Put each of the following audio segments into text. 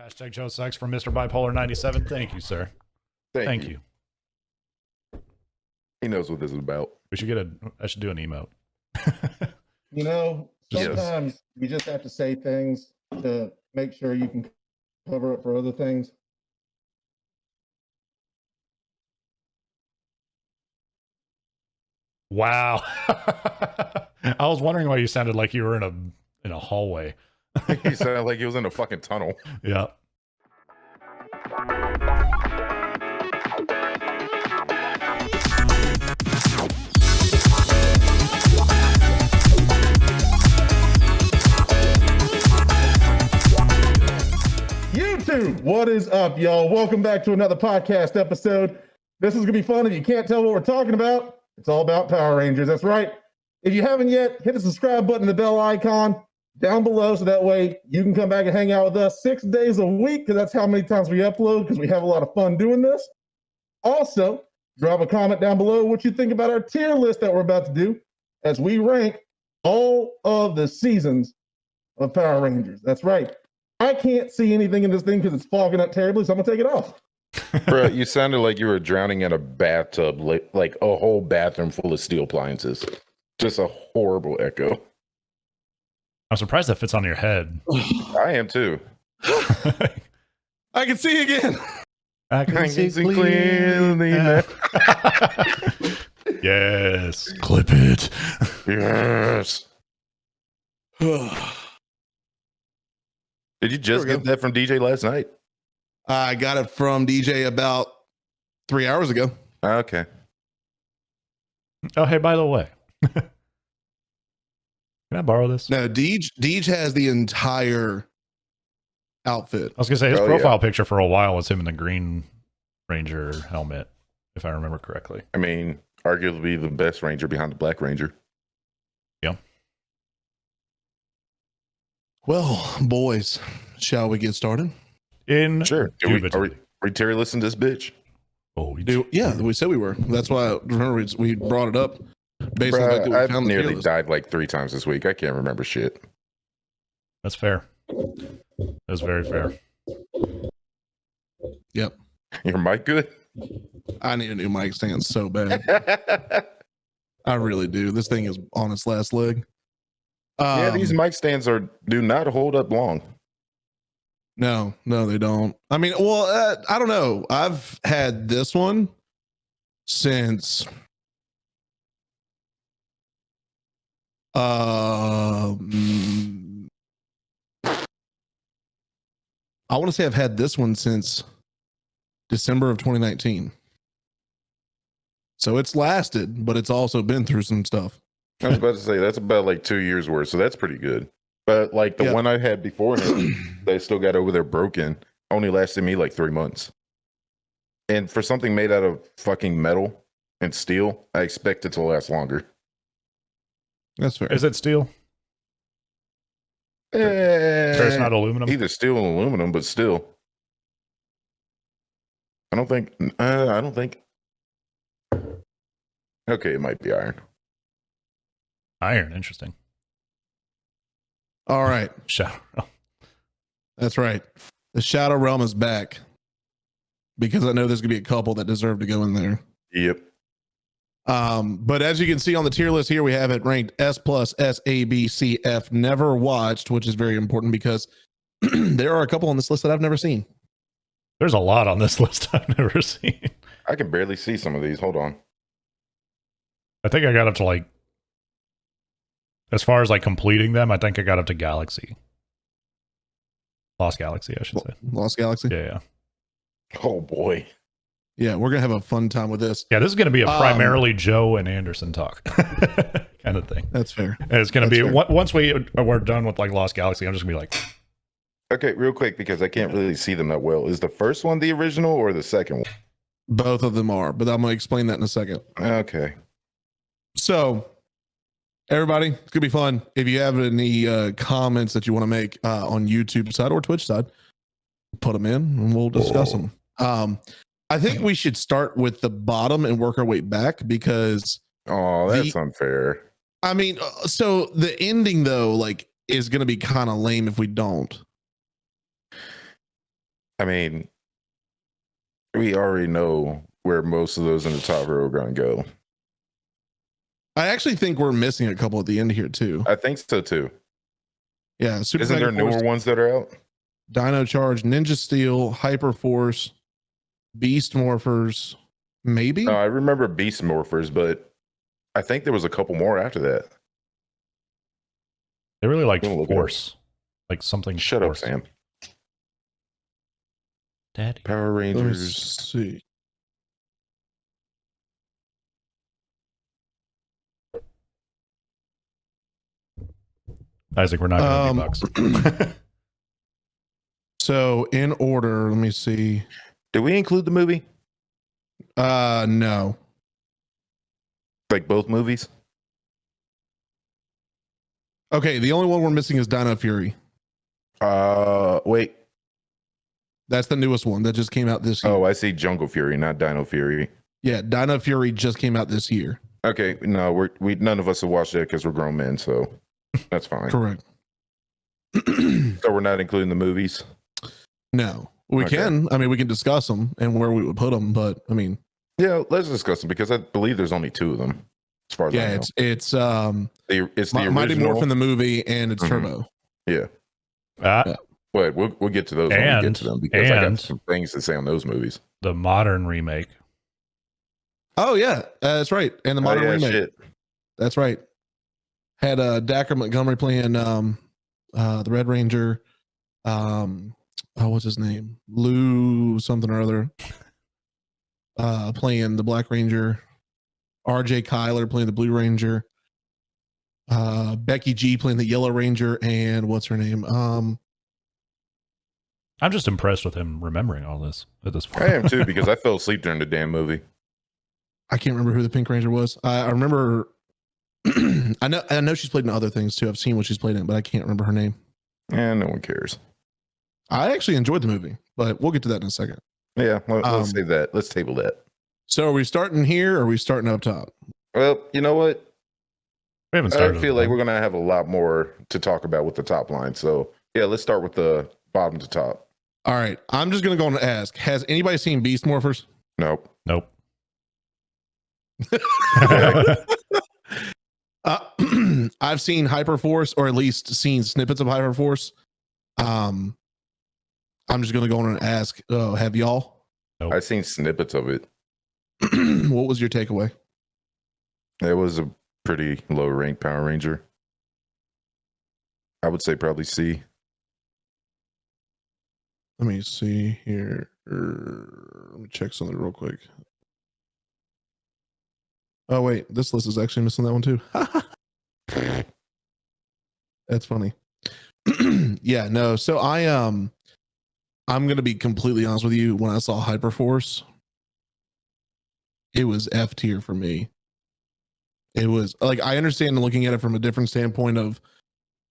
Hashtag Joe Sucks from Mr. Bipolar 97. Thank you, sir. Thank you. He knows what this is about. We should I should do an emote. You know, Yes. sometimes you just have to say things to make sure you can cover up for other things. Wow. I was wondering why you sounded like you were in a hallway. He sounded like he was in a fucking tunnel. Yeah. YouTube, what is up, y'all? Welcome back to another podcast episode. This is gonna be fun. If you can't tell what we're talking about, it's all about Power Rangers. That's right. If you haven't yet, hit the subscribe button, the bell icon down below, so that way you can come back and hang out with us 6 days a week, because that's how many times we upload, because we have a lot of fun doing this. Also, drop a comment down below what you think about our tier list that we're about to do as we rank all of the seasons of Power Rangers. That's right. I can't see anything in this thing because it's fogging up terribly, so I'm gonna take it off. Bro, you sounded like you were drowning in a bathtub, like a whole bathroom full of steel appliances. Just a horrible echo. I'm surprised that fits on your head. I am too. I can see again. I can see clearly now. Yes. Clip it. Yes. Did you just There we get that from DJ last night? I got it from DJ about 3 hours ago. Okay. Oh, hey, by the way. Can I borrow this? No, Deej has the entire outfit. I was going to say his Oh, profile yeah. picture for a while was him in the Green Ranger helmet, if I remember correctly. I mean, arguably the best Ranger behind the Black Ranger. Yeah. Well, boys, shall we get started? Sure. Indubitably. Are we Terry listen to this bitch? Oh, we Yeah, we said we were. That's why remember we brought it up based on the fact that we I've found the tier nearly list. died like 3 times this week. I can't remember shit. That's fair. That's very fair. Yep. Your mic good? I need a new mic stand so bad. I really do. This thing is on its last leg. Yeah, these mic stands do not hold up long. No, they don't. I mean, well, I don't know. I've had this one since I want to say I've had this one since December of 2019. So it's lasted, but it's also been through some stuff. I was about to say that's about like 2 years worth, so that's pretty good. But like the one I had beforehand, they still got over there broken. Only lasted me like 3 months. And for something made out of fucking metal and steel, I expect it to last longer. That's fair. Is it steel? So it's not aluminum? Either steel and aluminum, but still. I don't think. Okay, it might be iron. Iron. Interesting. All right. Shadow. That's right. The Shadow Realm is back because I know there's gonna be a couple that deserve to go in there. Yep. But as you can see on the tier list here, we have it ranked S plus S A B C F never watched, which is very important because there are a couple on this list that I've never seen. There's a lot on this list I've never seen. I can barely see some of these. Hold on. I think I got up to like, as far as like completing them, I think I got up to Galaxy. Lost Galaxy, I should say. Lost Galaxy. Yeah. Oh boy. Yeah, we're gonna have a fun time with this. Yeah, this is going to be a primarily Joe and Anderson talk kind of thing. That's fair. And it's going to be, That's fair. once we're done with like Lost Galaxy, I'm just going to be like, Okay, real quick because I can't really see them that well. Is the first one the original or the second one? Both of them are, but I'm gonna explain that in a second. Okay. So, everybody, it's gonna be fun. If you have any comments that you want to make on YouTube side or Twitch side, put them in and we'll discuss them. I think we should start with the bottom and work our way back because Oh, that's unfair. I mean, so the ending though, like, is gonna be kind of lame if we don't. I mean, we already know where most of those in the top row are going to go. I actually think we're missing a couple at the end here too. I think so too. Yeah, Super Isn't Mega there newer Force, ones that are out? Dino Charge, Ninja Steel, Hyper Force, Beast Morphers, maybe. No, I remember Beast Morphers, but I think there was a couple more after that. They really liked Don't look it Force. Like something. Shut Force. up, Sam. Daddy. Power Let me Rangers. see. Isaac, we're not going to be bucks. So in order, let me see. Did we include the movie? No. Like both movies? Okay, the only one we're missing is Dino Fury. Wait. That's the newest one that just came out this year. Oh, I see Jungle Fury, not Dino Fury. Yeah, Dino Fury just came out this year. Okay, no, we none of us have watched it because we're grown men, so that's fine. Correct. So we're not including the movies. No, we Okay. can. I mean, we can discuss them and where we would put them, but I mean, Yeah, let's discuss them because I believe there's only two of them, as far as I yeah, know. it's It's the Mighty original. Morphin the movie and it's Mhm. Turbo. Yeah, Ah, but we'll get to those when we get And- to them because I got and- some things to say on those movies. the modern remake. Oh yeah, that's right. And the modern Oh, yeah, remake. shit. That's right. Had Dacker Montgomery playing the Red Ranger. What's his name? Lou something or other. Playing the Black Ranger. RJ Kyler playing the Blue Ranger. Becky G playing the Yellow Ranger, and what's her name? I'm just impressed with him remembering all this at this point. I am too because I fell asleep during the damn movie. I can't remember who the Pink Ranger was. I remember. I know she's played in other things too. I've seen what she's played in, but I can't remember her name. And no one cares. I actually enjoyed the movie, but we'll get to that in a second. Yeah, let's say that. Let's table that. So are we starting here or are we starting up top? Well, you know what? We haven't I started. feel like we're gonna have a lot more to talk about with the top line. So yeah, let's start with the bottom to top. All right. I'm just going to go and ask, has anybody seen Beast Morphers? Nope. Nope. I've seen Hyperforce, or at least seen snippets of Hyperforce. I'm just going to go on and ask, have y'all? Nope. I've seen snippets of it. What was your takeaway? It was a pretty low rank Power Ranger. I would say probably C. Let me see here. Let me check something real quick. Oh, wait. This list is actually missing that one too. That's funny. Yeah, no. So I'm going to be completely honest with you. When I saw Hyperforce, it was F tier for me. It was like, I understand looking at it from a different standpoint of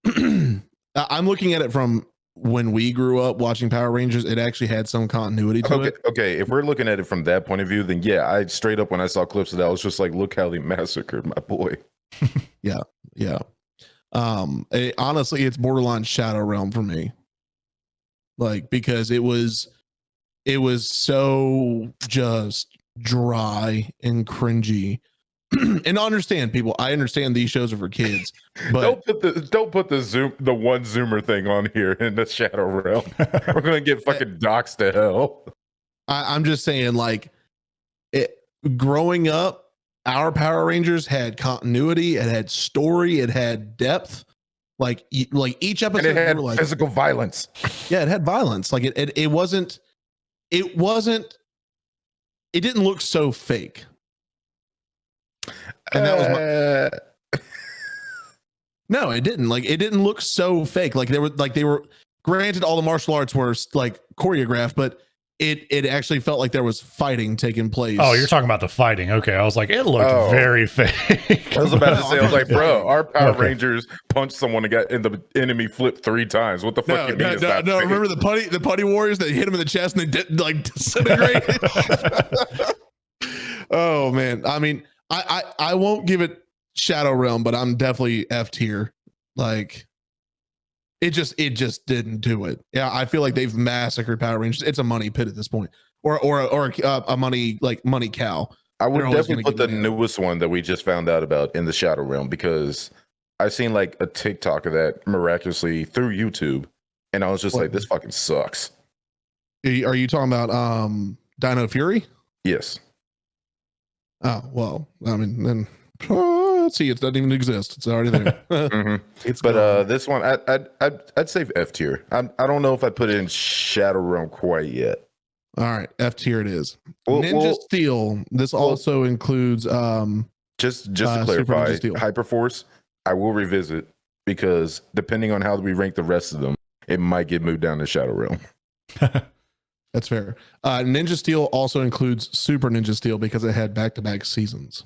I'm looking at it from when we grew up watching Power Rangers. It actually had some continuity to it. Okay. If we're looking at it from that point of view, then yeah, I straight up when I saw clips of that, I was just like, look how they massacred my boy. Yeah. Honestly, it's borderline Shadow Realm for me. Like, because it was so just dry and cringy. And I understand, people. I understand these shows are for kids, but don't put the one zoomer thing on here in the Shadow Realm. We're gonna get fucking doxxed to hell. I'm just saying, like, growing up, our Power Rangers had continuity, it had story, it had depth. Like each episode, And it had we were like, physical violence. yeah, it had violence. Like it wasn't. It didn't look so fake. And that was no, it didn't. Like, it didn't look so fake. Like they were granted, all the martial arts were like choreographed, but it actually felt like there was fighting taking place. Oh, you're talking about the fighting. Okay. I was like, it looked very fake. I was about to say, I was like, bro, our Power Okay. Rangers punched someone and got in the enemy flipped 3 times. What the fuck you mean? It's not fake? Remember the putty warriors that hit him in the chest and they disintegrated? Oh man. I mean, I won't give it Shadow Realm, but I'm definitely F tier. Like, It just didn't do it. Yeah, I feel like they've massacred Power Rangers. It's a money pit at this point, or a money cow. I would They're always definitely gonna put the get money out. newest one that we just found out about in the Shadow Realm because I've seen like a TikTok of that miraculously through YouTube, and I was just like, this fucking sucks. Are you talking about Dino Fury? Yes. Oh well, I mean then. Let's see, it doesn't even exist. It's already there. But this one, I'd say F tier. I don't know if I put it in Shadow Realm quite yet. All right, F tier it is. Well, Ninja Steel. This also includes just to Super clarify, Ninja Steel. Hyperforce. I will revisit because depending on how we rank the rest of them, it might get moved down to Shadow Realm. That's fair. Ninja Steel also includes Super Ninja Steel because it had back-to-back seasons.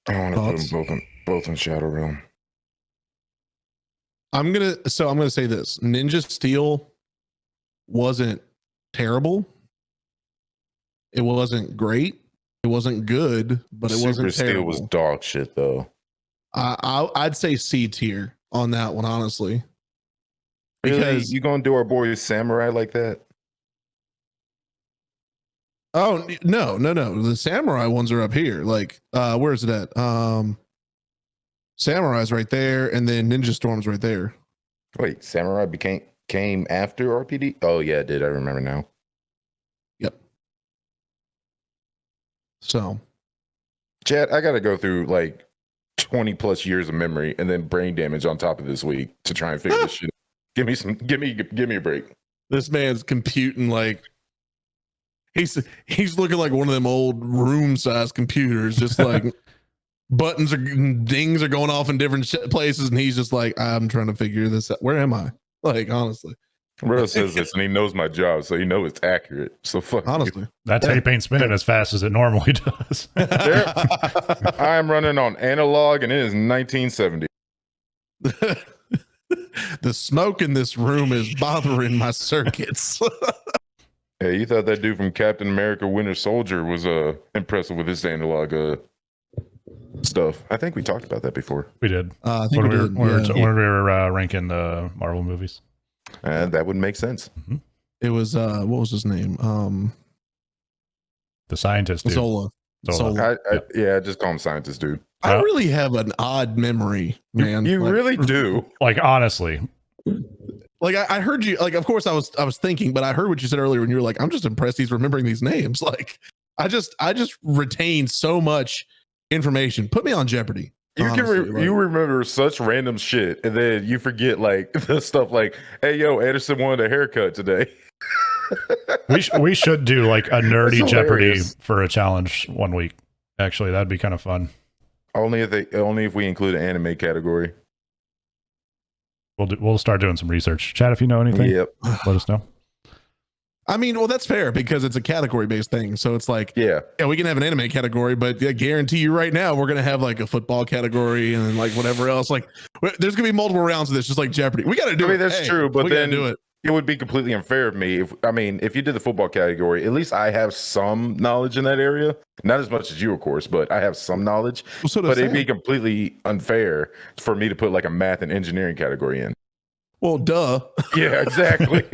I want to Thoughts? put them both in Shadow Realm. I'm gonna say this. Ninja Steel wasn't terrible. It wasn't great. It wasn't good, but it Super wasn't Steel terrible. was dog shit though. I'd say C tier on that one, honestly. Really? Because You gonna do our boy Samurai like that? oh no. The Samurai ones are up here. Like where is it at? Samurai's right there, and then Ninja Storm's right there. Wait, Samurai came after RPD? Oh yeah, it did. I remember now. Yep. So Chad, I gotta go through like 20 plus years of memory and then brain damage on top of this week to try and figure this shit out. Give me a break. this man's computing like he's looking like one of them old room size computers, just like buttons or dings are going off in different places, and he's just like, I'm trying to figure this out. Where am I? Like honestly, Bro says this and he knows my job, so he knows it's accurate. So fuck you. honestly, That tape ain't spinning as fast as it normally does. I am running on analog and it is 1970. the smoke in this room is bothering my circuits. Hey, you thought that dude from Captain America Winter Soldier was impressive with his analog stuff. I think we talked about that before. We did. I think When we we were, did. when we were ranking the Marvel movies. And that would make sense. It was what was his name? The scientist dude. Zola. Zola. Yeah, just call him scientist, dude. I really have an odd memory, man. You Like, really do. Like, honestly, like I heard you. Like, of course, I was thinking, but I heard what you said earlier when you were like, "I'm just impressed he's remembering these names." Like, I just retain so much information. Put me on Jeopardy. Honestly, You remember such random shit, and then you forget like the stuff like, "Hey, yo, Anderson wanted a haircut today." we should do like a nerdy That's Jeopardy hilarious. for a challenge one week. Actually, that'd be kind of fun. Only if we include an anime category. We'll start doing some research. Chad, if you know anything, Yep. let us know. I mean, well, that's fair because it's a category based thing. So it's like, Yeah. we can have an anime category, but I guarantee you right now, we're going to have like a football category and then like whatever else. Like, there's going to be multiple rounds of this, just like Jeopardy. We got to do it. I mean, that's true, but we gotta then do it. it would be completely unfair of me if you did the football category. At least I have some knowledge in that area, not as much as you, of course, but I have some knowledge. Well, so does But it'd be Sam. completely unfair for me to put like a math and engineering category in. Well, duh. Yeah, exactly.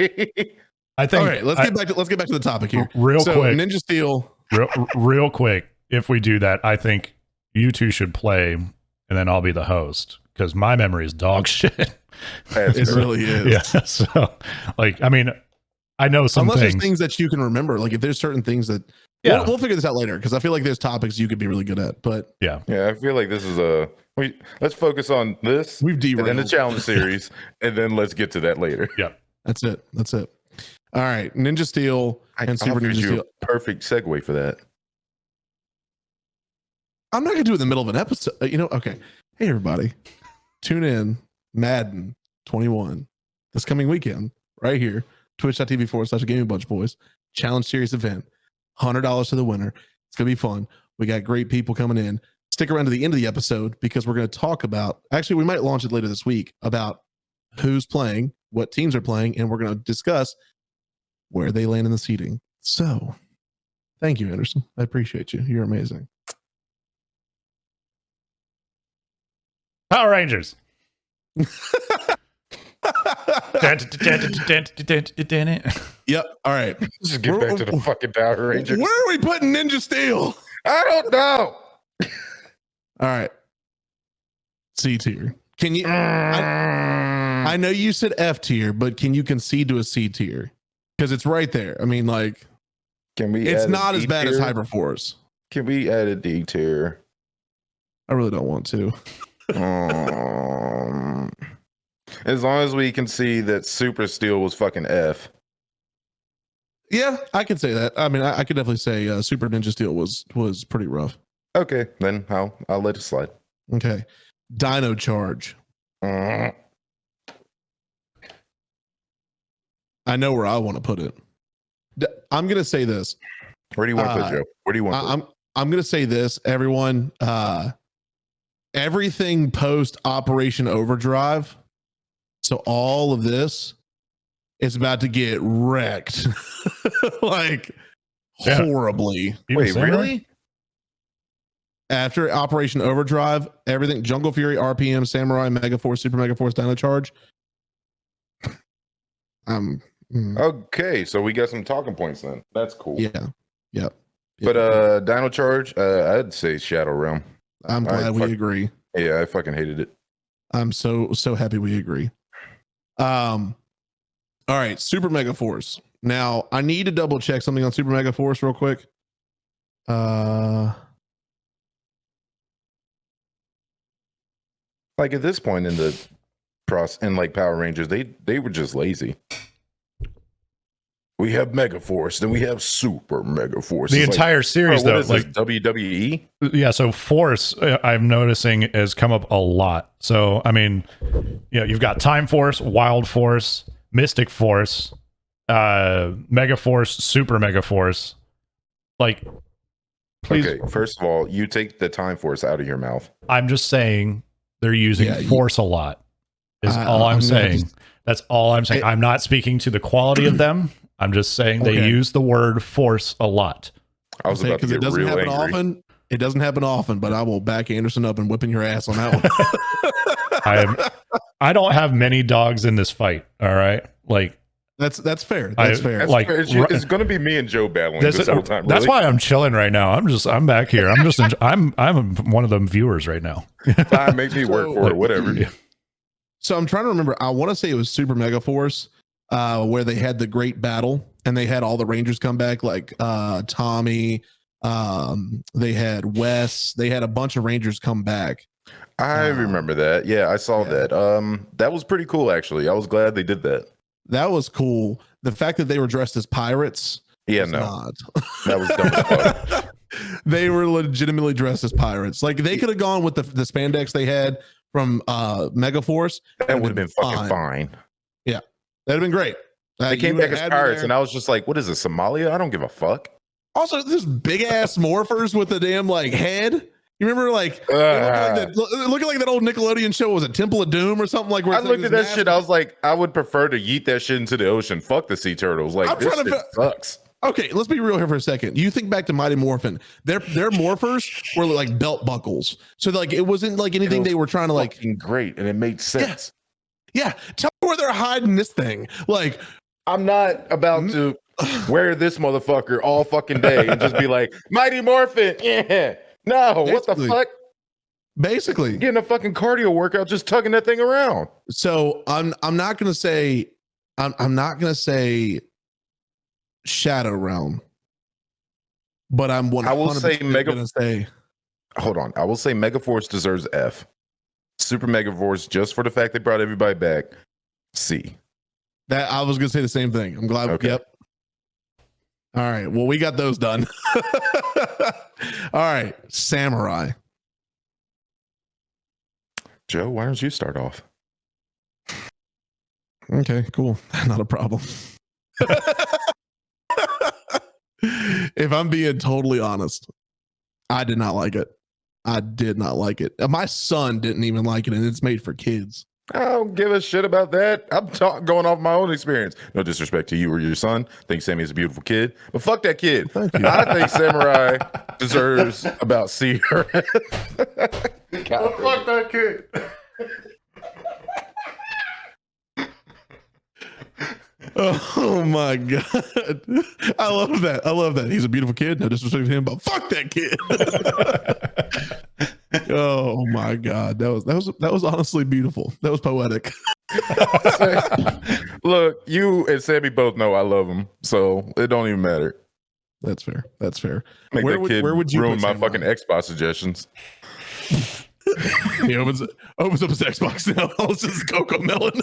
I think. All right, let's get back to the topic here. Real So, quick. Ninja Steel. real quick. If we do that, I think you two should play, and then I'll be the host because my memory is dog shit. That's It fair. really is. Yeah. So, like, I mean, I know some Unless things. there's things that you can remember, like if there's certain things that Yeah. we'll figure this out later because I feel like there's topics you could be really good at, but Yeah. Yeah, I feel like this is let's focus on this we've and derailed. then the challenge series, and then let's get to that later. That's it. All right, Ninja Steel and Super offered Ninja you Steel. a perfect segue for that. I'm not gonna do it in the middle of an episode. Okay. Hey everybody, tune in Madden 21 this coming weekend right here. Twitch.tv/Gaming Bunch Boys Challenge Series event. $100 to the winner. It's gonna be fun. We got great people coming in. Stick around to the end of the episode because we're gonna talk about. Actually, we might launch it later this week about who's playing, what teams are playing, and we're gonna discuss where they land in the seating. So thank you, Anderson. I appreciate you. You're amazing. Power Rangers. Yep. All right. Just get back to the fucking Power Rangers. Where are we putting Ninja Steel? I don't know. All right. C tier. Can you? I know you said F tier, but can you concede to a C tier? Because it's right there. I mean, like, Can we? it's add a not as D bad as tier? Hyperforce. Can we add a D tier? I really don't want to. As long as we can see that Super Steel was fucking F. Yeah, I could say that. I mean, I could definitely say Super Ninja Steel was pretty rough. Okay, then I'll let it slide. Okay. Dino Charge. Mm. I know where I want to put it. I'm going to say this. Where do you want to put Joe? Where do you want to put? I'm going to say this, everyone. Everything post Operation Overdrive. So all of this is about to get wrecked. Like horribly. Wait, really? After Operation Overdrive, everything Jungle Fury, RPM, Samurai, Megaforce, Super Megaforce, Dino Charge. Okay, so we got some talking points then. That's cool. Yeah. Yep. But Dino Charge, I'd say Shadow Realm. I'm glad we agree. Yeah, I fucking hated it. I'm so happy we agree. All right, Super Mega Force. Now I need to double check something on Super Mega Force real quick. Like at this point in the like Power Rangers, they were just lazy. We have Mega Force, then we have Super Mega Force. The It's entire series, what though, is like this, WWE. yeah. So Force, I'm noticing has come up a lot. So I mean, you've got Time Force, Wild Force, Mystic Force, Mega Force, Super Mega Force. Like, please. Okay, first of all, you take the Time Force out of your mouth. I'm just saying they're using Force a lot. Is all I'm saying. That's all I'm saying. I'm not speaking to the quality of them. I'm just saying they use the word Force a lot. I was about to get real angry. Often. It doesn't happen often, but I will back Anderson up and whipping your ass on that one. I don't have many dogs in this fight. All right, like that's fair. That's fair. That's like fair. It's going to be me and Joe battling this whole time. That's why I'm chilling right now. I'm back here. I'm one of them viewers right now. Fine, make me work for it. Whatever. So I'm trying to remember. I want to say it was Super Mega Force, where they had the great battle and they had all the Rangers come back, like Tommy. They had Wes. They had a bunch of Rangers come back. I remember that. Yeah, I saw that. That was pretty cool, actually. I was glad they did that. That was cool. The fact that they were dressed as pirates. Yeah, not. That was dumb as fuck. They were legitimately dressed as pirates. Like they could have gone with the spandex they had from Megaforce. That would have been fucking fine. Yeah, that'd have been great. They came back as pirates, and I was just like, "What is this, Somalia? I don't give a fuck." Also, this big ass morphers with the damn like head. You remember like looking like that old Nickelodeon show, was it Temple of Doom or something like? Where I looked at that shit. I was like, I would prefer to yeet that shit into the ocean. Fuck the sea turtles. Like this shit sucks. Okay, let's be real here for a second. You think back to Mighty Morphin. Their morphers were like belt buckles. So like it wasn't like anything they were trying to like great, and it made sense. Yeah. Tell me where they're hiding this thing. Like, I'm not about to wear this motherfucker all fucking day and just be like, Mighty Morphin. Yeah. No, what the fuck? Basically. Getting a fucking cardio workout just tugging that thing around. So I'm not gonna say I'm not gonna say Shadow Realm, but I'm 100% I will say gonna say. Hold on, I will say Megaforce deserves F. Super Megaforce, just for the fact they brought everybody back, C. That I was gonna say the same thing. I'm glad. Okay. Yep. All right. Well, we got those done. All right, Samurai. Joe, why don't you start off? Okay, cool. Not a problem. If I'm being totally honest, I did not like it. I did not like it. My son didn't even like it, and it's made for kids. I don't give a shit about that. I'm going off my own experience. No disrespect to you or your son. Think Sammy's a beautiful kid, but fuck that kid. Thank you. I think Samurai deserves about Seer. Fuck that kid. Oh my god. I love that. He's a beautiful kid. No disrespect to him, but fuck that kid. Oh my god. That was honestly beautiful. That was poetic. Look, you and Sammy both know I love him, so it don't even matter. That's fair. Make Where that would- kid where would you ruin put my Samurai? fucking Xbox suggestions. He opens up his Xbox now. It's just Coco Melon.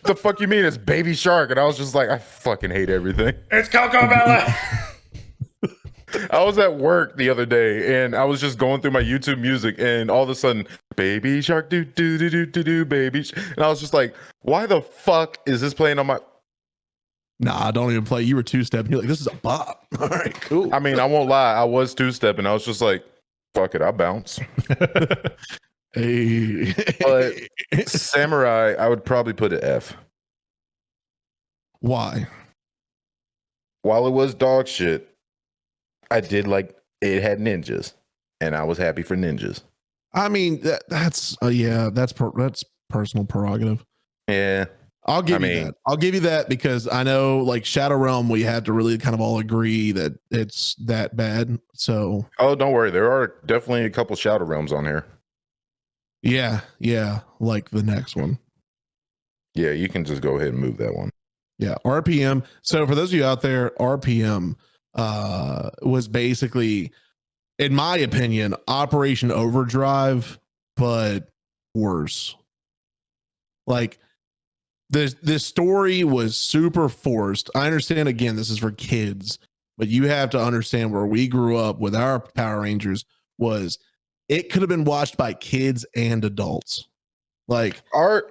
The fuck you mean? It's Baby Shark, and I was just like, I fucking hate everything. It's Coco Melon. I was at work the other day, and I was just going through my YouTube music, and all of a sudden, Baby Shark, do do do do do do, baby, and I was just like, why the fuck is this playing on my? Nah, don't even play. You were two-stepping. You're like, this is a bop. All right, cool. I mean, I won't lie, I was two-stepping. I was just like, fuck it, I'll bounce. Hey. But Samurai, I would probably put an F. Why? While it was dog shit, I did like it had ninjas, and I was happy for ninjas. I mean, that's personal prerogative. Yeah, I'll give you that. I'll give you that because I know, like Shadow Realm, we had to really kind of all agree that it's that bad. So, oh, don't worry, there are definitely a couple Shadow Realms on here. yeah, like the next one. Yeah, you can just go ahead and move that one. Yeah, RPM. So for those of you out there, RPM was basically, in my opinion, Operation Overdrive, but worse. Like this story was super forced. I understand, again, this is for kids, but you have to understand where we grew up with our Power Rangers was it could have been watched by kids and adults. Like Our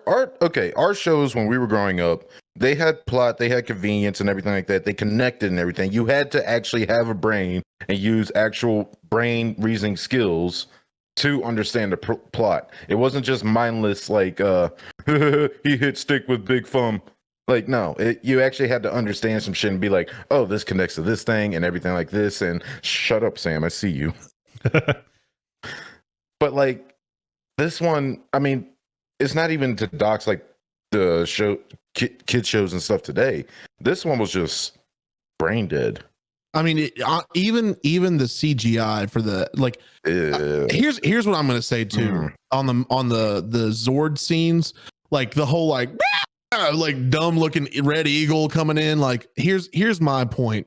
shows when we were growing up, they had plot, they had convenience and everything like that. They connected and everything. You had to actually have a brain and use actual brain reasoning skills to understand the plot. It wasn't just mindless like he hit stick with big thumb. Like no, you actually had to understand some shit and be like, oh, this connects to this thing and everything like this. And shut up, Sam, I see you. But like this one, I mean, it's not even to dox like the show kid shows and stuff today. This one was just brain dead. I mean, even the CGI for the like. Here's what I'm gonna say too on the Zord scenes, like the whole like dumb looking Red Eagle coming in. Like here's my point.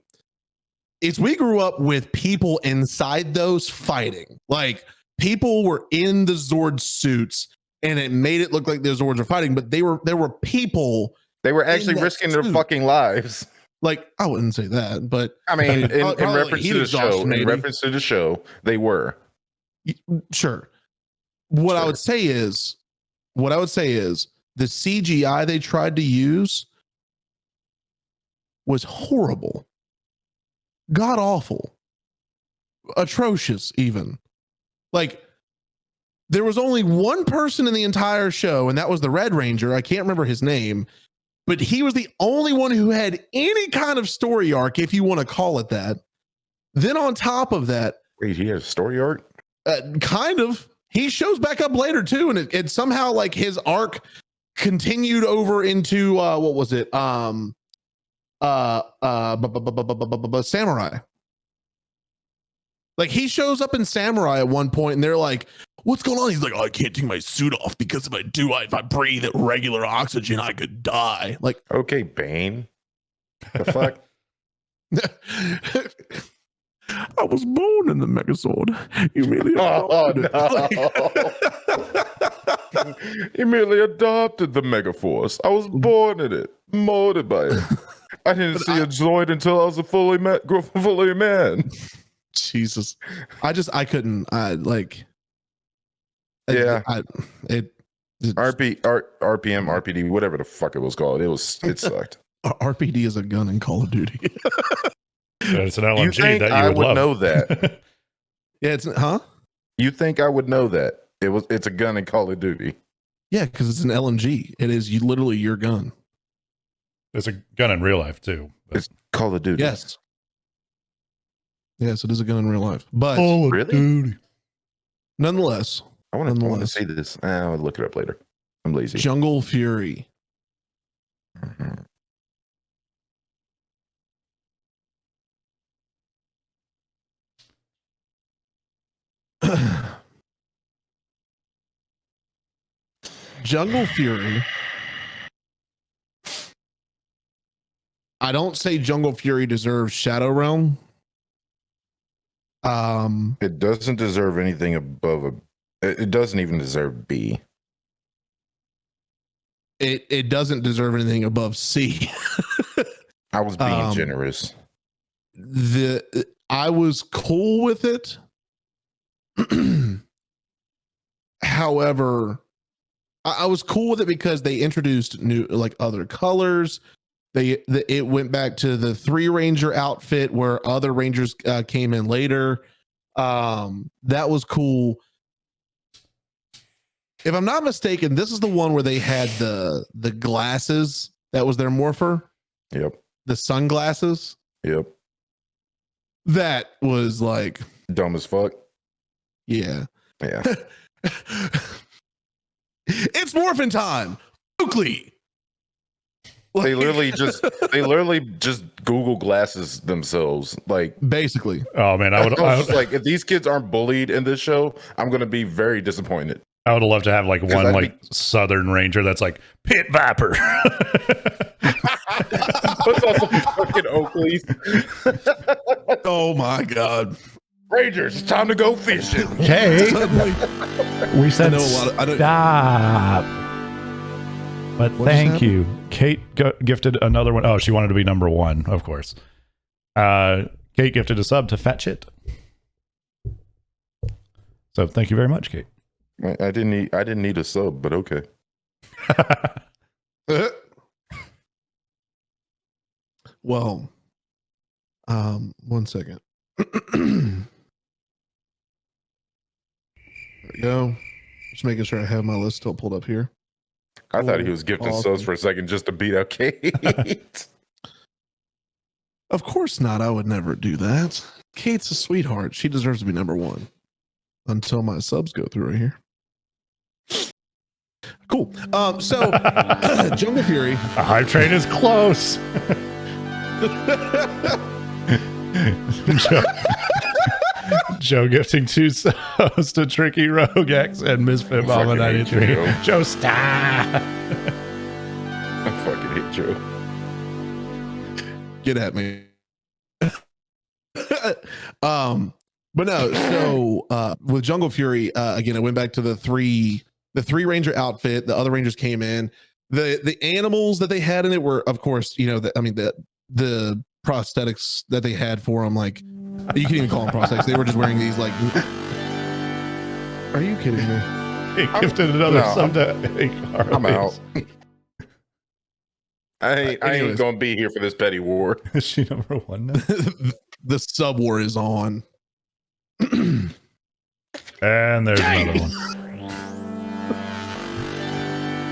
Is we grew up with people inside those fighting. Like people were in the Zord suits. And it made it look like the Zords were fighting, but there were people. They were actually risking their fucking lives. Like I wouldn't say that, but I mean, in reference to the show, maybe. in reference to the show, they were. Sure. What I would say is the CGI they tried to use was horrible, god awful, atrocious, even. Like. There was only one person in the entire show, and that was the Red Ranger. I can't remember his name, but he was the only one who had any kind of story arc, if you want to call it that. Then on top of that, wait, he has a story arc? Kind of. He shows back up later too, and it somehow like his arc continued over into what was it? Samurai. Like he shows up in Samurai at one point, and they're like, "What's going on?" He's like, "Oh, I can't take my suit off because if I do, if I breathe at regular oxygen, I could die." Like, okay, Bane. The fuck? I was born in the Megazord. You merely You merely adopted the Megaforce. I was born in it, molded by it. I didn't see a Zoid until I was a fully man. Jesus, I couldn't. RPM, RPD, whatever the fuck it was called. It sucked. RPD is a gun in Call of Duty. It's an LMG. You think that you I would would love. know that? Yeah, it's huh? You think I would know that it's a gun in Call of Duty? Yeah, because it's an LMG. It is literally your gun. It's a gun in real life too. It's Call of Duty. Yes. Yes, it is a gun in real life. But Call of Really? Duty. nonetheless, I want to see this. I'll look it up later. I'm lazy. Jungle Fury. Mhm. Jungle Fury. I don't say Jungle Fury deserves Shadow Realm. It doesn't deserve anything above a. It doesn't even deserve B. It doesn't deserve anything above C. I was being generous. I was cool with it. However, I was cool with it because they introduced new, like, other colors. It went back to the 3 Ranger outfit where other Rangers came in later. That was cool. If I'm not mistaken, this is the one where they had the glasses. That was their morpher. Yep. The sunglasses. Yep. That was like Dumb as fuck. Yeah. Yeah. It's Morphin time. Oakley. They literally just Google glasses themselves. Like, basically. Oh man, I was just like, if these kids aren't bullied in this show, I'm gonna be very disappointed. I would have loved to have like one like Southern Ranger that's like Pit Viper. Put on some fucking Oakleys. Oh my god. Rangers, it's time to go fishing. Okay. We said stop. But thank you. Kate gifted another one. Oh, she wanted to be number 1, of course. Kate gifted a sub to Fat Shit. So thank you very much, Kate. I didn't need a sub, but okay. Well, 1 second. There we go. Just making sure I have my list still pulled up here. I thought he was gifting subs for a second just to beat up Kate. Of course not. I would never do that. Kate's a sweetheart. She deserves to be number 1 until my subs go through right here. Cool. So Jungle Fury. The hype train is close. Joe gifting 2 subs to Tricky Rogue X and Misfit Mama 93. Joe, stop. I fucking hate Joe. Get at me. But no, so with Jungle Fury, again, it went back to the three Ranger outfit. The other Rangers came in. The animals that they had in it were, of course, the prosthetics that they had for them, like, you can't even call them prosthetics. They were just wearing these, like, are you kidding me? He gifted another sub to I'm out. I ain't gonna be here for this petty war. Is she number 1 now? The sub war is on. And there's another one.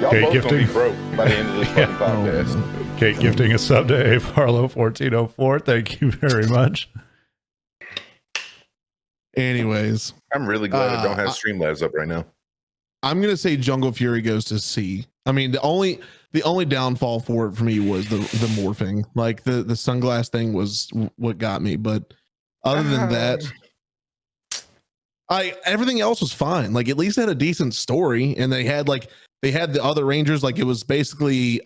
Y'all Kate both gifting gonna be broke by the end of this fucking podcast. Kate gifting a sub to A Farlow 1404. Thank you very much. Anyways, I'm really glad I don't have Streamlabs up right now. I'm gonna say Jungle Fury goes to C. I mean, the only downfall for it for me was the morphing. Like the sunglass thing was what got me, but other than that, everything else was fine. Like, at least it had a decent story, and they had the other Rangers. Like, it was basically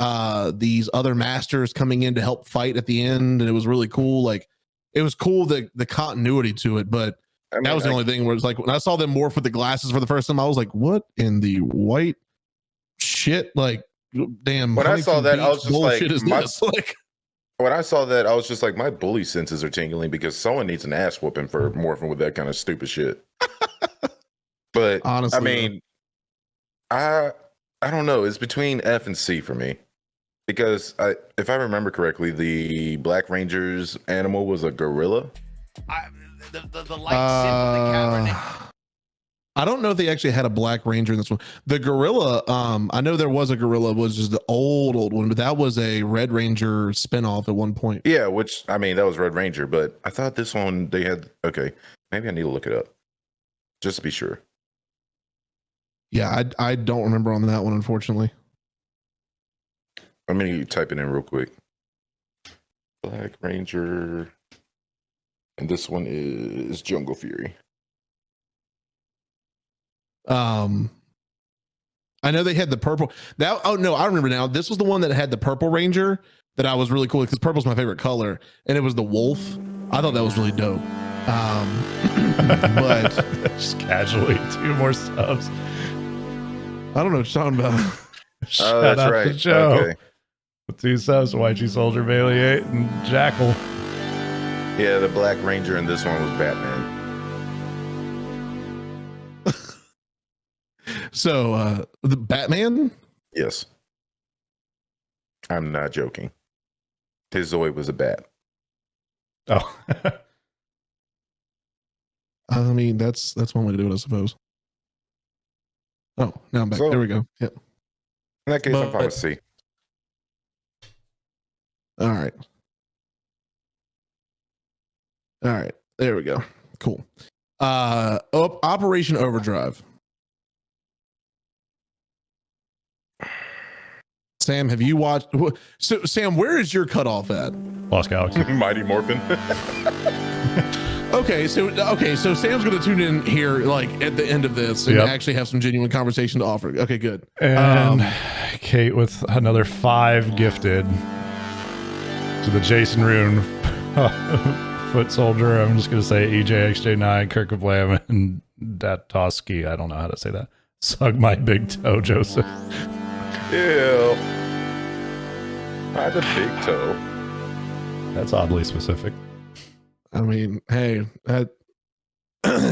these other masters coming in to help fight at the end, and it was really cool. Like, it was cool, the continuity to it, but that was the only thing where it's like, when I saw them morph with the glasses for the first time, I was like, what in the white shit? Like, damn. When I saw that, I was just like, like, when I saw that, I was just like, my bully senses are tingling because someone needs an ass whooping for morphing with that kind of stupid shit. But honestly, I mean, I don't know. It's between F and C for me, because if I remember correctly, the Black Ranger's animal was a gorilla. The light symbol, the camera. I don't know if they actually had a Black Ranger in this one. The gorilla, I know there was a gorilla, was just the old one, but that was a Red Ranger spinoff at one point. Yeah, which I mean that was Red Ranger, but I thought this one they had. Okay, maybe I need to look it up just to be sure. Yeah, I don't remember on that one, unfortunately. I'm gonna type it in real quick. Black Ranger, and this one is Jungle Fury. I know they had the purple. That oh no, I remember now. This was the one that had the Purple Ranger that I was really cool because purple's my favorite color, and it was the wolf. I thought that was really dope. But just casually 2 more subs. I don't know what you're talking about. Shout Oh, that's out right. to Joe. Okay. With 2 subs, YG Soldier, Bailey 8, and Jackal. Yeah, the Black Ranger in this one was Batman. So the Batman. Yes, I'm not joking. His Zoid was a bat. Oh. I mean, that's one way to do it, I suppose. Oh, now I'm back. So- there we go. Yep. In that case, I'm fine But- with C. All right. All right. There we go. Cool. Operation Overdrive. Sam, have you watched? So, Sam, where is your cutoff at? Lost Galaxy. Mighty Morphin. Okay, so Sam's going to tune in here, like at the end of this, and Yep. actually have some genuine conversation to offer. Okay, good. And Kate with another 5 gifted to the Jason Rune foot soldier. I'm just going to say EJXJ9, Kirk of Lamb, and Datoski. I don't know how to say that. Sug my big toe, Joseph. Ew. Not the big toe. That's oddly specific. I mean, hey,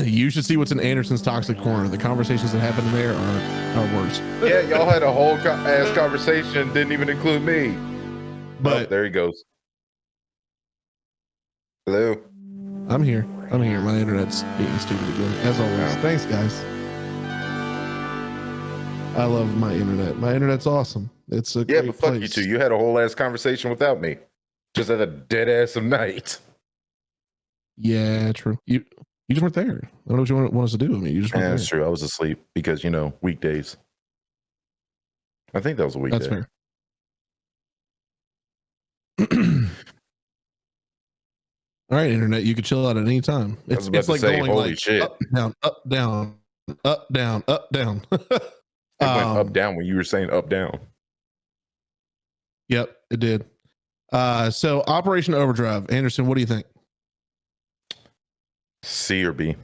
you should see what's in Anderson's toxic corner. The conversations that happen in there are worse. Yeah, y'all had a whole ass conversation, didn't even include me. But Oh, there he goes. Hello. I'm here. My internet's being stupid again, as always. Yeah. Thanks, guys. I love my internet. My internet's awesome. It's a Yeah, great but fuck you place. two. You had a whole ass conversation without me. Just at a dead ass of night. Yeah, true. You just weren't there. I don't know what you want us to do. I mean, you just weren't Yeah, there. that's true. I was asleep because, weekdays. I think that was a weekday. That's fair. All right, internet. You can chill out at any time. I was about to say, holy shit. up, down, up, down, up, down, up, down. It went up down when you were saying up down. Yep, it did. So Operation Overdrive. Anderson, what do you think? C or B?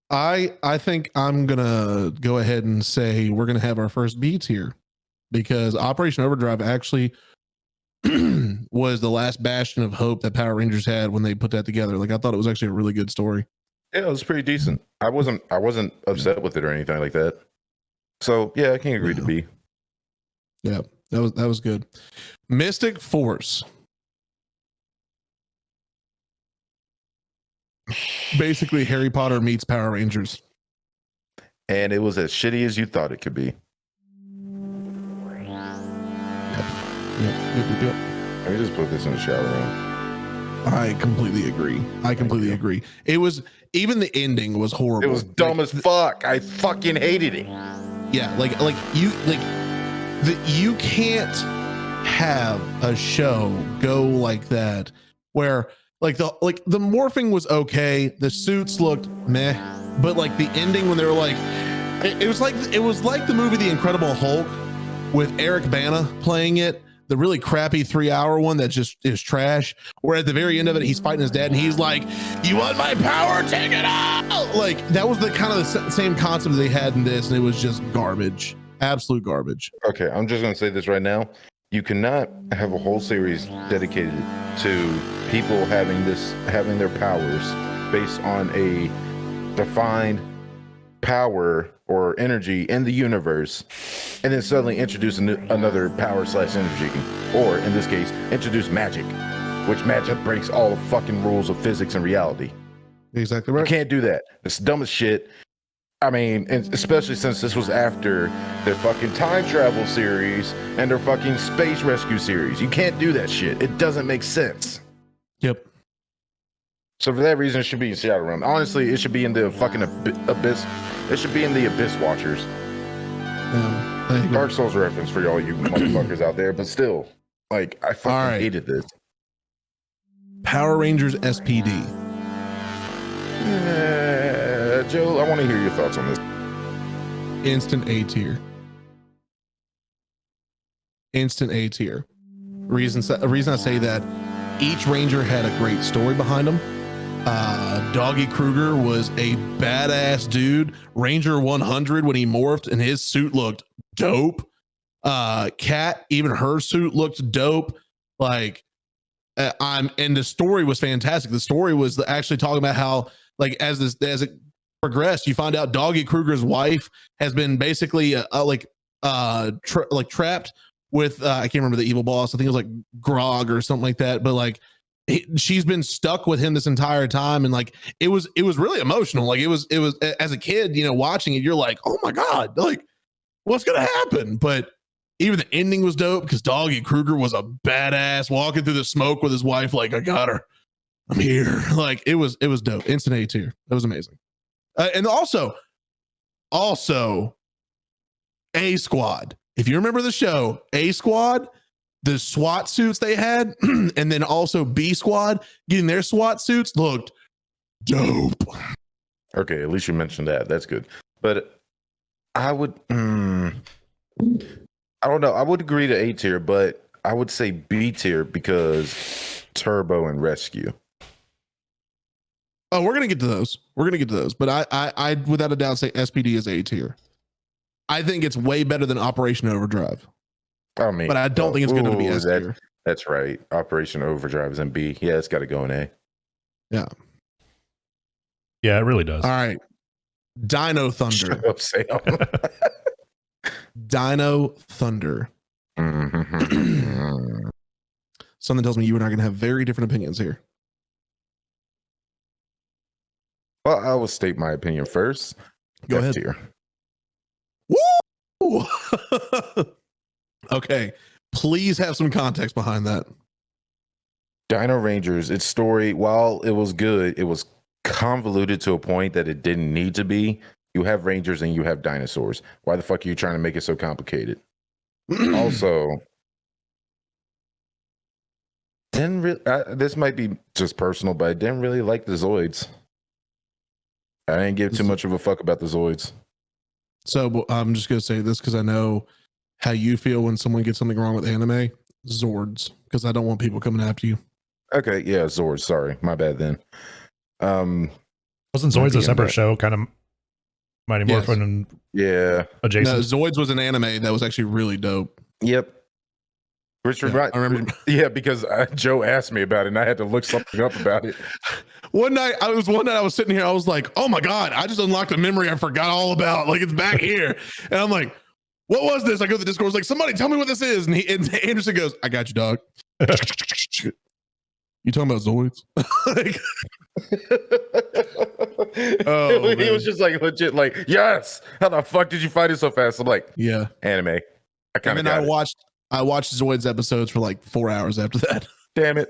I think I'm gonna go ahead and say we're gonna have our first beats here because Operation Overdrive actually was the last bastion of hope that Power Rangers had when they put that together. Like I thought it was actually a really good story. Yeah, it was pretty decent. I wasn't upset with it or anything like that. So yeah, I can agree to B. Yeah, that was good. Mystic Force. Basically, Harry Potter meets Power Rangers. And it was as shitty as you thought it could be. Yep. Let me just put this in the shower room. I completely agree. It was even the ending was horrible. It was dumb as fuck. I fucking hated it. Yeah, you can't have a show go like that where the morphing was okay, the suits looked meh, but like the ending when they were like it was like the movie The Incredible Hulk with Eric Bana playing it, the really crappy 3-hour one that just is trash, where at the very end of it he's fighting his dad and he's like, "You want my power? Take it out!" Like that was the kind of the same concept they had in this, and it was just garbage, absolute garbage. Okay, I'm just gonna say this right now. You cannot have a whole series dedicated to people having their powers based on a defined power or energy in the universe, and then suddenly introduce another power / energy, or in this case, introduce magic. which magic breaks all the fucking rules of physics and reality. Exactly You right. can't do that. It's dumb as shit. I mean, and especially since this was after their fucking time travel series and their fucking space rescue series. You can't do that shit. It doesn't make sense. Yep. So for that reason, it should be in Shadowrun. Honestly, it should be in the fucking Abyss. It should be in the Abyss Watchers. Dark Souls reference for y'all you motherfuckers out there, but still, like, I fucking hated this. Power Rangers SPD. Joe, I want to hear your thoughts on this. Instant A tier. Instant A tier. Reason I say that, each Ranger had a great story behind them. Doggy Kruger was a badass dude. Ranger 100, when he morphed and his suit looked dope. Kat, even her suit looked dope. Like, and the story was fantastic. The story was actually talking about how, like, as it progressed, you find out Doggy Kruger's wife has been basically trapped with I can't remember the evil boss. I think it was like Grog or something like that. But like, she's been stuck with him this entire time, and like it was really emotional. Like it was as a kid, you know, watching it, you're like, oh my god, like what's gonna happen? But even the ending was dope because Doggy Kruger was a badass walking through the smoke with his wife, like, I got her, I'm here. Like it was dope. Instant A tier. That was amazing. And also A Squad. If you remember the show, A Squad, the SWAT suits they had, and then also B Squad getting their SWAT suits looked dope. Okay, at least you mentioned that. That's good. But I would, I don't know. I would agree to A tier, but I would say B tier because Turbo and Rescue. Oh, we're gonna get to those. But I without a doubt say SPD is A tier. I think it's way better than Operation Overdrive. I mean, but I don't think it's going to be S tier. That's right. Operation Overdrive is in B. Yeah, it's got to go in A. Yeah. Yeah, it really does. All right. Dino Thunder. Shut up, Sam. Dino Thunder. Something tells me you and I are going to have very different opinions here. Well, I will state my opinion first. Go F ahead. Tier. Woo! Okay. Please have some context behind that. Dino Rangers, its story, while it was good, it was convoluted to a point that it didn't need to be. You have Rangers and you have dinosaurs. Why the fuck are you trying to make it so complicated? Also, this might be just personal, but I didn't really like the Zoids. I didn't give too much of a fuck about the Zoids. So I'm just going to say this because I know how you feel when someone gets something wrong with anime. Zords, because I don't want people coming after you. Okay, yeah, Zords. Sorry, my bad then. Wasn't Zoids a separate show? Kind of Mighty Morphin and adjacent. No, Zoids was an anime that was actually really dope. Yep. Richard, yeah, I remember. Yeah, because Joe asked me about it, and I had to look something up about it. One night I was sitting here. I was like, "Oh my god! I just unlocked a memory I forgot all about. Like it's back here." And I'm like, "What was this?" I go to the Discord. I was like, "Somebody tell me what this is." And Anderson goes, "I got you, dog." You talking about Zoids? Like, he was just like legit, like, yes. How the fuck did you find it so fast? I'm like, yeah, anime. And then I watched Zoids episodes for like 4 hours after that. Damn it.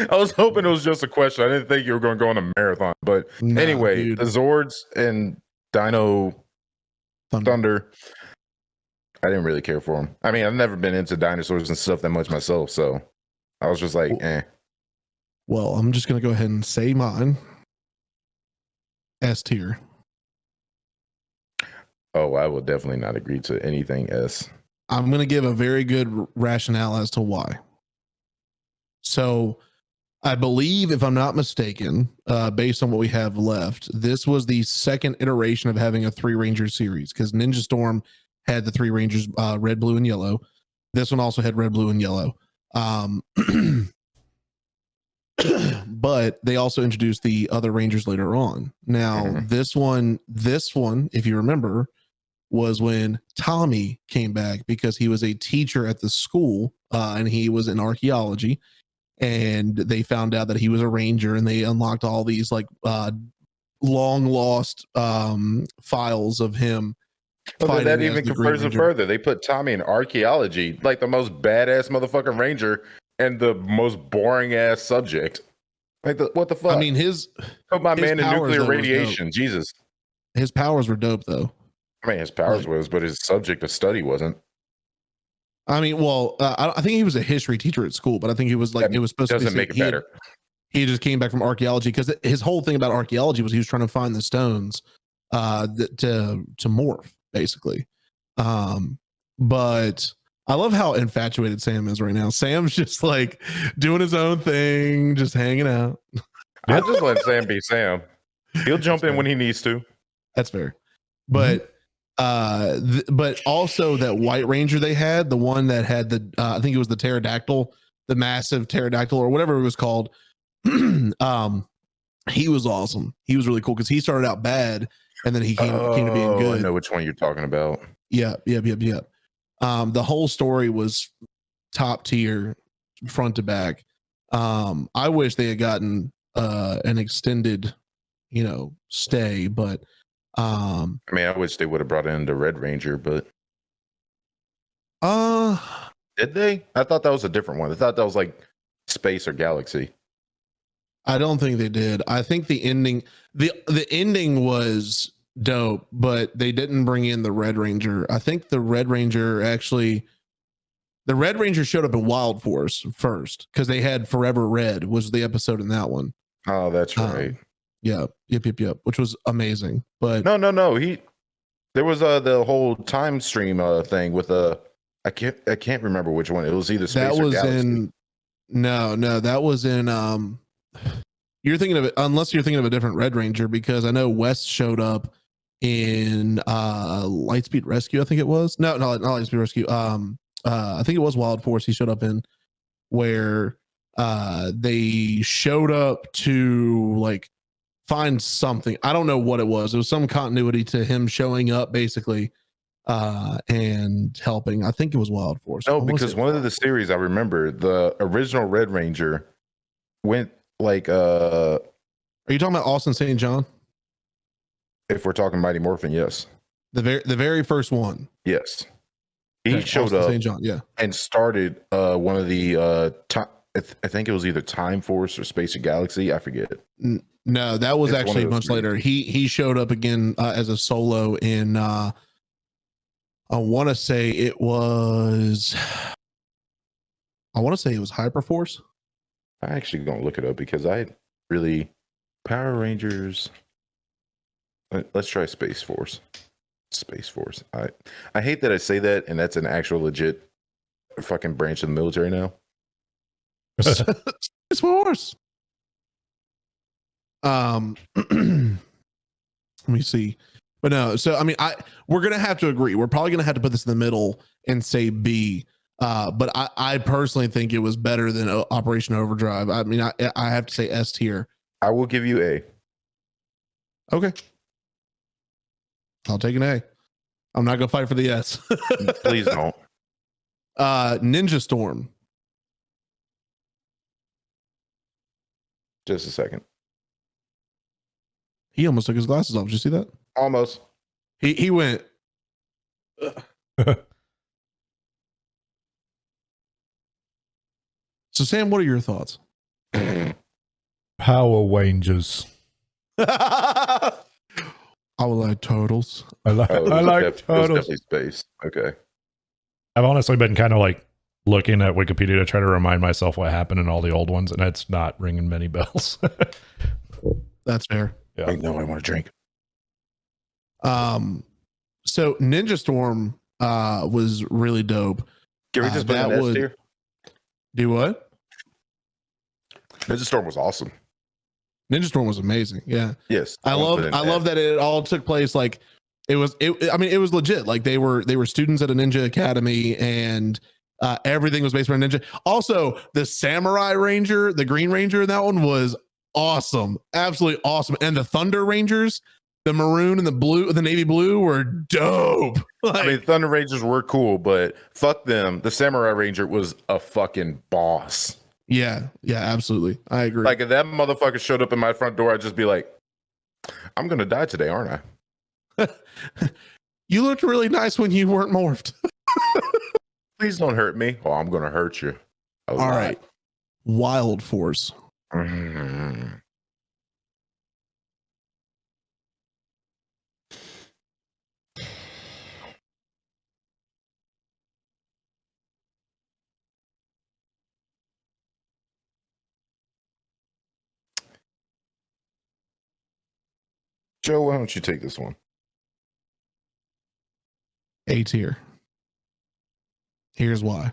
I was hoping it was just a question. I didn't think you were going to go on a marathon. But anyway, dude. The Zords and Dino Thunder, I didn't really care for them. I mean, I've never been into dinosaurs and stuff that much myself. So I was just like, eh. Well, I'm just going to go ahead and say mine. S tier. Oh, I will definitely not agree to anything S. I'm going to give a very good rationale as to why. So I believe, if I'm not mistaken, based on what we have left, this was the second iteration of having a 3 Ranger series, because Ninja Storm had the 3 Rangers, red, blue, and yellow. This one also had red, blue, and yellow. But they also introduced the other Rangers later on. Now, this one, if you remember, was when Tommy came back because he was a teacher at the school and he was in archaeology. and they found out that he was a ranger, and they unlocked all these like long lost files of him. Well, that even confers it further. They put Tommy in archaeology, like the most badass motherfucking ranger and the most boring ass subject. Like, what the fuck? I mean, put my man in powers, nuclear though, radiation. Jesus. His powers were dope, though. I mean, his powers was, but his subject of study wasn't. I mean, well, I think he was a history teacher at school, but I think he was like, it was supposed to doesn't make it better. He just came back from archaeology because his whole thing about archaeology was he was trying to find the stones to morph, basically. But I love how infatuated Sam is right now. Sam's just like doing his own thing, just hanging out. I just let Sam be Sam. He'll jump in when he needs to. That's fair. But but also that White Ranger they had, the one that had the I think it was the pterodactyl, the massive pterodactyl or whatever it was called. He was awesome. He was really cool because he started out bad and then he came to being good. I know which one you're talking about. Yeah. The whole story was top tier, front to back. I wish they had gotten an extended, stay, but I mean, I wish they would have brought in the Red Ranger, but did they? I thought that was a different one. I thought that was like Space or Galaxy. I don't think they did. I think the ending was dope, but they didn't bring in the Red Ranger. I think the Red Ranger showed up in Wild Force first because they had Forever Red was the episode in that one. Oh, that's right. Yep, which was amazing. But no. There was the whole time stream thing with I can't remember which one. It was either Space or Galaxy. That was in you're thinking of it, unless you're thinking of a different Red Ranger, because I know West showed up in Lightspeed Rescue, I think it was. No, not Lightspeed Rescue. I think it was Wild Force he showed up in, where they showed up to like find something. I don't know what it was. It was some continuity to him showing up basically and helping. I think it was Wild Force. No, because one of the series I remember, the original Red Ranger went like are you talking about Austin St. John? If we're talking Mighty Morphin, yes. The very first one. Yes. He showed Austin up St. John, yeah. And started one of the I think it was either Time Force or Space or Galaxy. I forget. No, that was actually much later. He showed up again as a solo in I want to say it was Hyperforce. I actually gonna look it up because I really Power Rangers. Let's try Space Force. Space Force. I hate that I say that, and that's an actual legit fucking branch of the military now. Space Force. Let me see. But no, so I mean, we're gonna have to agree. We're probably gonna have to put this in the middle and say B. But I personally think it was better than Operation Overdrive. I mean, I have to say S tier. I will give you A. Okay. I'll take an A. I'm not gonna fight for the S. Please don't. Ninja Storm. Just a second. He almost took his glasses off. Did you see that? Almost. He went. So Sam, what are your thoughts? Power Rangers. I would like turtles. I like turtles. Definitely space. Okay. I've honestly been kind of like looking at Wikipedia to try to remind myself what happened in all the old ones, and it's not ringing many bells. That's fair. Yeah. I know I want to drink. So Ninja Storm was really dope. Can we just put an S tier? Do what? Ninja Storm was awesome. Ninja Storm was amazing. Yeah. Yes. I love that it all took place like it was legit. Like they were students at a ninja academy and everything was based around ninja. Also, the Samurai Ranger, the Green Ranger in that one was awesome. Absolutely awesome. And the Thunder Rangers, the maroon and the blue, the navy blue were dope. I mean, Thunder Rangers were cool, but fuck them. The Samurai Ranger was a fucking boss. Yeah, absolutely. I agree. Like if that motherfucker showed up in my front door, I'd just be like, I'm gonna die today, aren't I? You looked really nice when you weren't morphed. Please don't hurt me. Oh, I'm gonna hurt you. All right. Wild Force. Mm-hmm. Joe, why don't you take this one? A tier. Here's why.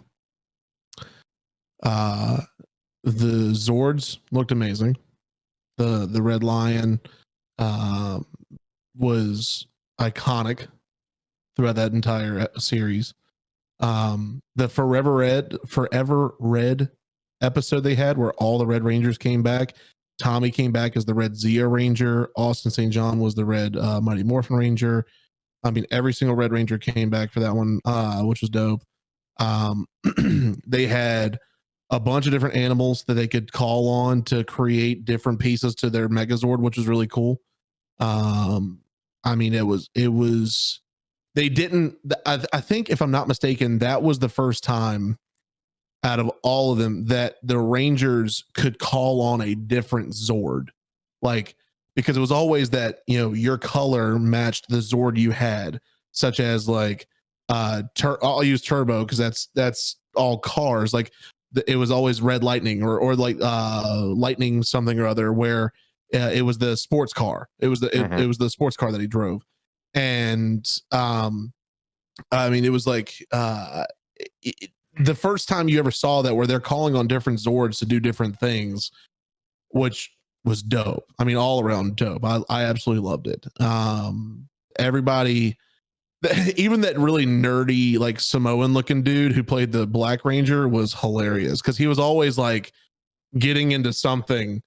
The Zords looked amazing. The Red Lion was iconic throughout that entire series. The Forever Red episode they had where all the Red Rangers came back. Tommy came back as the Red Zia Ranger. Austin St. John was the Red Mighty Morphin Ranger. I mean, every single Red Ranger came back for that one, which was dope. They had a bunch of different animals that they could call on to create different pieces to their Megazord, which was really cool. I mean, it was they didn't, I think if I'm not mistaken, that was the first time out of all of them that the Rangers could call on a different Zord. Like, because it was always that, you know, your color matched the Zord you had, such as like, I'll use Turbo because that's all cars. Like it was always Red Lightning or like Lightning something or other, where it was the sports car. It was it was the sports car that he drove. And I mean, it was like the first time you ever saw that where they're calling on different Zords to do different things, which was dope. I mean, all around dope. I absolutely loved it. Everybody, even that really nerdy, like Samoan looking dude who played the Black Ranger was hilarious because he was always like getting into something.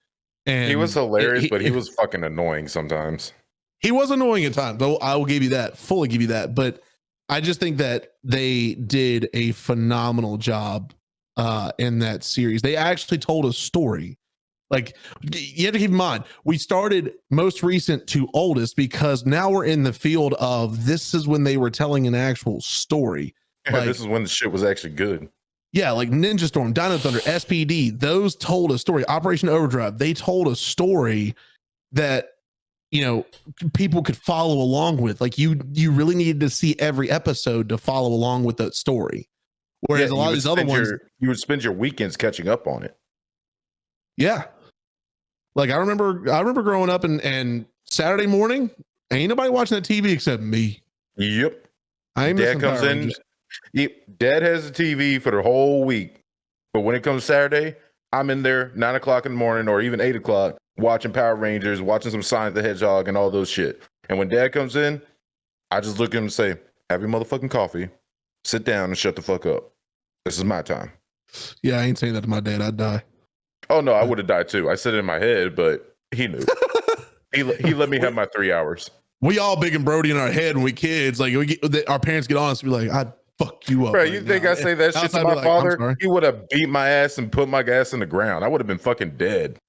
And he was hilarious, but he was fucking annoying sometimes. He was annoying at times, though. I will give you that, fully give you that. But I just think that they did a phenomenal job in that series. They actually told a story. Like, you have to keep in mind, we started most recent to oldest because now we're in the field of this is when they were telling an actual story. Yeah, like, this is when the shit was actually good. Yeah, like Ninja Storm, Dino Thunder, SPD, those told a story. Operation Overdrive, they told a story that, you know, people could follow along with. Like you really needed to see every episode to follow along with that story. Whereas a lot of these other ones, you would spend your weekends catching up on it. Yeah. Like I remember growing up and Saturday morning, ain't nobody watching that TV except me. Yep. Dad comes in. Dad has a TV for the whole week, but when it comes Saturday, I'm in there 9 o'clock in the morning or even 8 o'clock watching Power Rangers, watching some Sonic the Hedgehog and all those shit. And when Dad comes in, I just look at him and say, "Have your motherfucking coffee, sit down, and shut the fuck up. This is my time." Yeah, I ain't saying that to my dad. I'd die. Oh no, I would have died too. I said it in my head, but he knew. he let me have my 3 hours. We all big and Brody in our head when we kids. Like our parents get on us and be like, "I'd fuck you up." Bro, you think I say that shit to my father? He would have beat my ass and put my gas in the ground. I would have been fucking dead.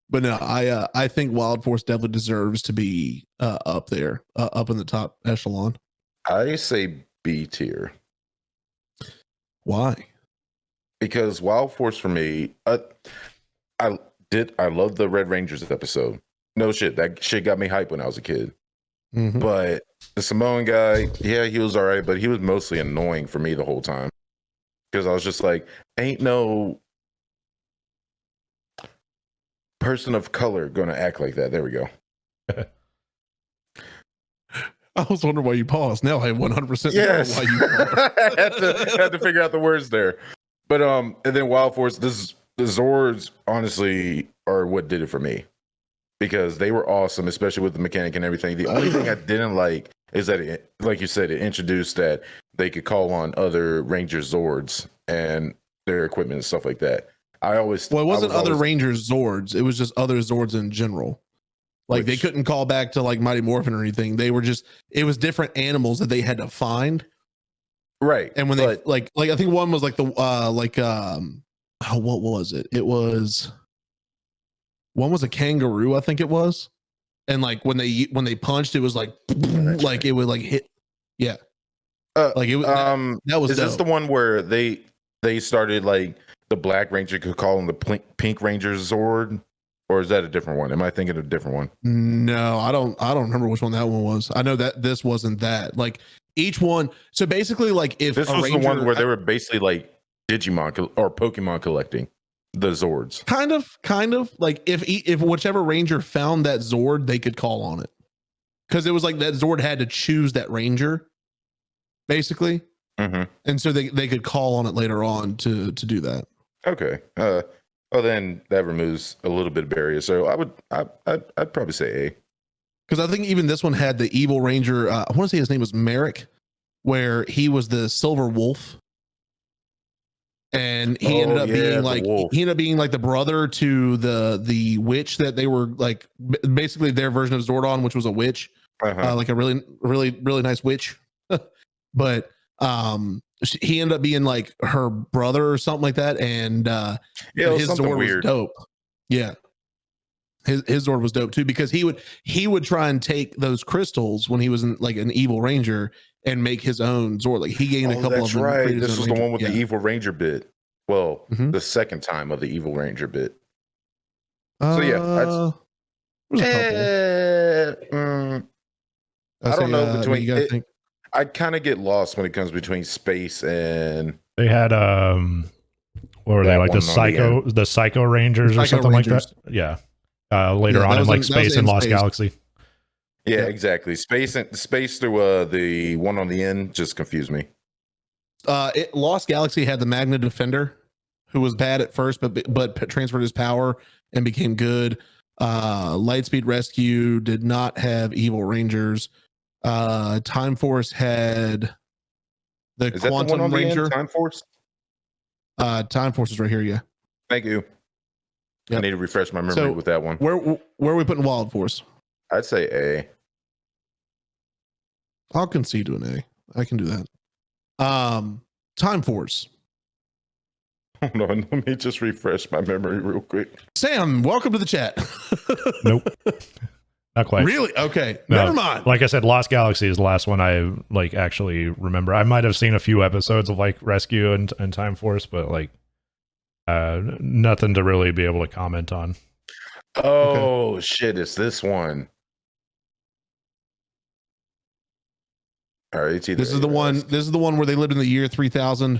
But no, I think Wild Force definitely deserves to be up there, up in the top echelon. I say B tier. Why? Because Wild Force for me, I love the Red Rangers episode. No shit, that shit got me hyped when I was a kid. Mm-hmm. But the Samoan guy, yeah, he was all right, but he was mostly annoying for me the whole time. Because I was just like, ain't no person of color gonna act like that. There we go. I was wondering why you paused. Now I 100% yes. know why you had to figure out the words there. But and then Wild Force, the Zords honestly are what did it for me. Because they were awesome, especially with the mechanic and everything. The only thing I didn't like is that it, like you said, it introduced that they could call on other Ranger Zords and their equipment and stuff like that. It wasn't other Rangers Zords. It was just other Zords in general. Like they couldn't call back to like Mighty Morphin or anything. They were just, it was different animals that they had to find. Right. And when they like I think one was like what was it? It was one was a kangaroo, I think it was, and like when they punched, it was like like it would like hit. Yeah, like it was. That was is this dope. the one where they started like the Black Ranger could call him the Pink Ranger Zord, or is that a different one? Am I thinking of a different one? No, I don't remember which one that one was. I know that this wasn't that. Like each one. So basically, like if This a was ranger, the one where they were basically like Digimon or Pokemon collecting the Zords. kind of like if whichever ranger found that Zord, they could call on it, because it was like that Zord had to choose that ranger, basically, and so they could call on it later on to do that. Okay. Well, then that removes a little bit of barrier. So I'd probably say A. Because I think even this one had the evil ranger. I want to say his name was Merrick, where he was the silver wolf, and he ended up being like the brother to the witch that they were like basically their version of Zordon, which was a witch, like a really nice witch. But he ended up being like her brother or something like that, and his Zord was dope. Yeah. His Zord was dope too, because he would try and take those crystals when he was in, like an evil ranger, and make his own Zord. Like he gained a couple of them. Right. This was the one with the evil ranger bit. Well, the second time of the evil ranger bit. So yeah, I don't know between it. I kind of get lost when it comes between space and they had what were they, like the Psycho Rangers or something like that? Yeah. Later on in like Space and Lost Galaxy. Yeah, exactly. Space through the one on the end just confused me. Lost Galaxy had the Magna Defender, who was bad at first, but transferred his power and became good. Lightspeed Rescue did not have evil rangers. Time Force had the Quantum Ranger. Time Force. Time Force is right here. Yeah. Thank you. Yep. I need to refresh my memory with that one. Where are we putting Wild Force? I'd say A. I'll concede to an A. I can do that. Time Force. Hold on, let me just refresh my memory real quick. Sam, welcome to the chat. Nope. Not quite. Really? Okay. No, never mind. Like I said, Lost Galaxy is the last one I like actually remember. I might have seen a few episodes of like Rescue and Time Force, but like nothing to really be able to comment on. Oh shit, it's this one. All right, this is the one. This is the one where they lived in the year 3000.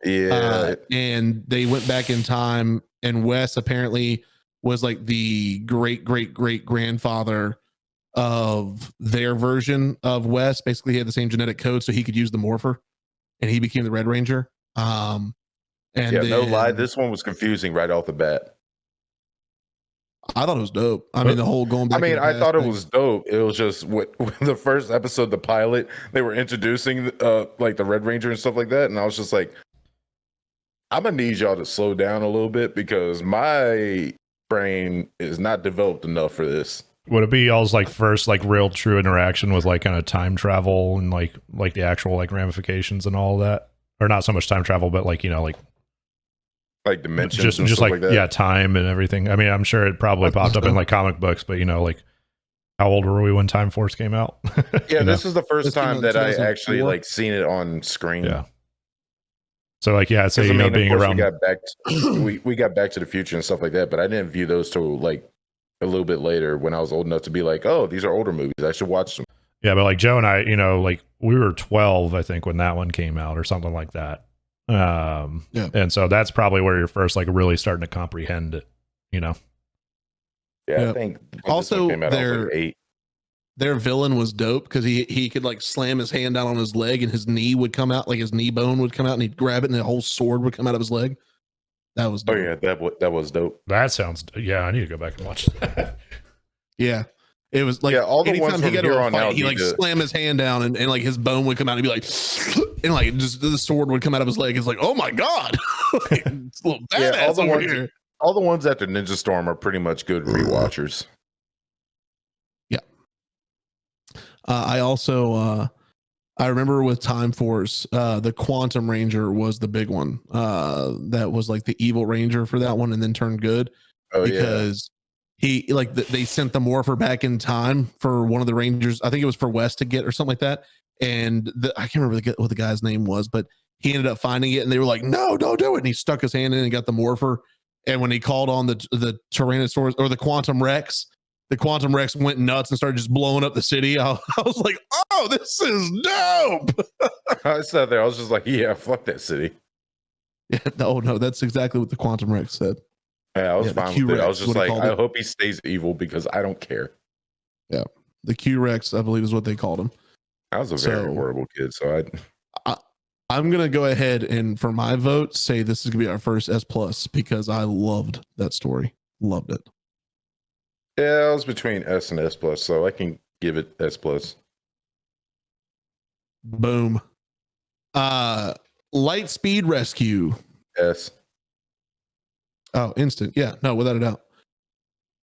Yeah, and they went back in time, and Wes apparently was like the great grandfather of their version of Wes. Basically, he had the same genetic code, so he could use the Morpher, and he became the Red Ranger. And yeah, no lie, this one was confusing right off the bat. I thought it was dope. I mean, the whole going back. I mean, I thought it was dope. It was just with the first episode, the pilot, they were introducing like the Red Ranger and stuff like that, and I was just like, I'm gonna need y'all to slow down a little bit because my brain is not developed enough for this. Would it be y'all's like first like real true interaction with like kind of time travel and like the actual like ramifications and all of that, or not so much time travel, but like, you know, like dimensions, just like that? Yeah, time and everything. I mean, I'm sure it probably popped up in like comic books, but you know, like how old were we when Time Force came out? Yeah, this is the first time that I actually like seen it on screen. Yeah. So like, yeah, I'd say, you know, being around, we got Back to the Future and stuff like that, but I didn't view those till like a little bit later when I was old enough to be like, oh, these are older movies, I should watch them. Yeah, but like Joe and I, you know, like we were 12, I think, when that one came out or something like that. Yeah. And so that's probably where you're first like really starting to comprehend it, you know. Yeah. I think also their villain was dope because he could like slam his hand down on his leg and his knee would come out, like his knee bone would come out, and he'd grab it and the whole sword would come out of his leg. That was dope. Oh yeah, that was dope. That sounds, yeah, I need to go back and watch that. Yeah. It was like all the ones he got to a fight, out, he like slam his hand down and like his bone would come out and be like, and like just the sword would come out of his leg. It's like, oh my god, it's a little badass all the ones after Ninja Storm are pretty much good rewatchers. Yeah. I also I remember with Time Force, the Quantum Ranger was the big one. That was like the evil Ranger for that one, and then turned good because he like they sent the Morpher back in time for one of the Rangers. I think it was for West to get or something like that. And I can't remember what the guy's name was, but he ended up finding it, and they were like, "No, don't do it." And he stuck his hand in and got the Morpher. And when he called on the Tyrannosaurus or the Quantum Rex went nuts and started just blowing up the city. I was like, "Oh, this is dope." I sat there. I was just like, "Yeah, fuck that city." Yeah, no, that's exactly what the Quantum Rex said. Yeah, I was fine with it. I was just like, I it. hope he stays evil because I don't care. Yeah, the Q Rex, I believe, is what they called him. I was a very horrible kid, so I'm gonna go ahead and for my vote say this is gonna be our first S plus because I loved that story. Loved it. Yeah, I was between S and S plus, so I can give it S plus. Boom. Light Speed Rescue. S. Oh, instant. Yeah, no, without a doubt.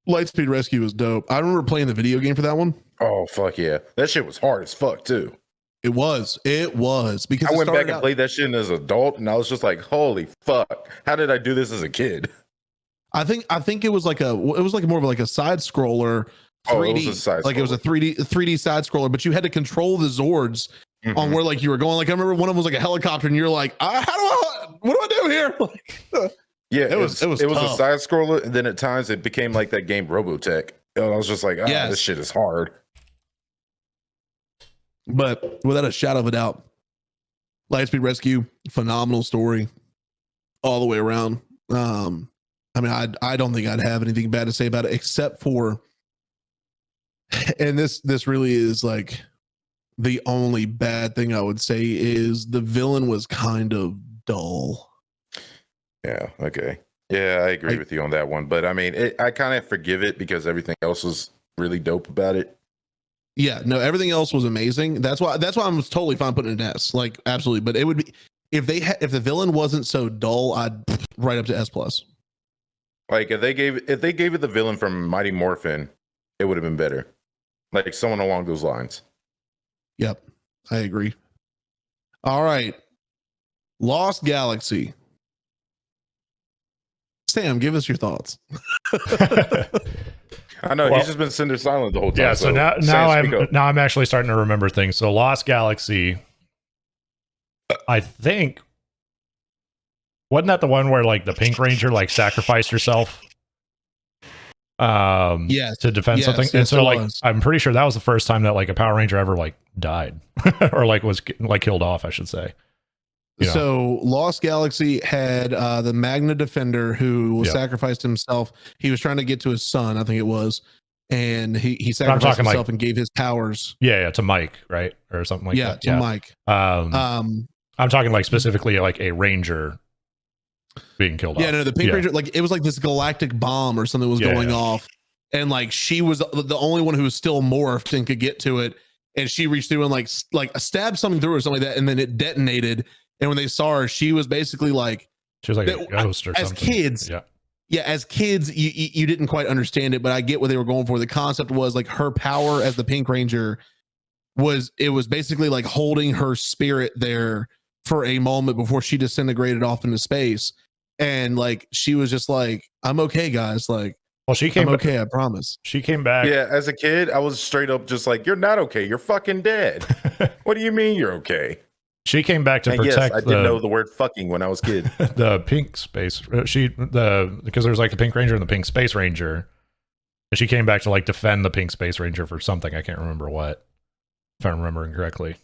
Lightspeed Rescue was dope. I remember playing the video game for that one. Oh fuck yeah, that shit was hard as fuck too. It was because I went back and played that shit as an adult, and I was just like, holy fuck, how did I do this as a kid? I think it was like more of like a side scroller. 3D, it was a side like it was a 3D side scroller, but you had to control the Zords on where like you were going. Like I remember one of them was like a helicopter, and you're like, what do I do here? Like, yeah, it was a side scroller, and then at times it became like that game Robotech. And I was just like, this shit is hard. But without a shadow of a doubt, Lightspeed Rescue, phenomenal story all the way around. I mean, I don't think I'd have anything bad to say about it except for, and this really is like the only bad thing I would say is the villain was kind of dull. Yeah. Okay. Yeah, I agree with you on that one. But I mean, I kind of forgive it because everything else was really dope about it. Yeah, no, everything else was amazing. That's why I'm totally fine putting it in S. Like, absolutely. But it would be if the villain wasn't so dull, I'd right up to S plus. Like if they gave it the villain from Mighty Morphin, it would have been better. Like someone along those lines. Yep, I agree. All right, Lost Galaxy. Sam, give us your thoughts. I know he's just been sitting there silent the whole time. Yeah, so now I'm actually starting to remember things. So Lost Galaxy, I think, wasn't that the one where like the Pink Ranger like sacrificed herself? Yes, to defend something. And so like I'm pretty sure that was the first time that like a Power Ranger ever like died or like was like killed off, I should say. So Lost Galaxy had the Magna Defender who sacrificed himself. He was trying to get to his son, I think it was, and he sacrificed himself and gave his powers. Yeah, to Mike, right, or something like that. Yeah, to Mike. I'm talking like specifically like a Ranger being killed off. Yeah, no, the Pink Ranger, like it was like this galactic bomb or something was going off, and like she was the only one who was still morphed and could get to it, and she reached through and like stabbed something through or something like that, and then it detonated. And when they saw her, she was basically like she was like a ghost or something. As kids, you didn't quite understand it, but I get what they were going for. The concept was like her power as the Pink Ranger was basically like holding her spirit there for a moment before she disintegrated off into space. And like she was just like, "I'm okay, guys." Like, well, she came. I'm okay, I promise. She came back. Yeah, as a kid, I was straight up just like, "You're not okay. You're fucking dead." What do you mean you're okay? She came back to protect. Yes, I didn't know the word "fucking" when I was a kid. The Pink Space. Because there's like the Pink Ranger and the Pink Space Ranger. And she came back to like defend the Pink Space Ranger for something. I can't remember what. If I'm remembering correctly.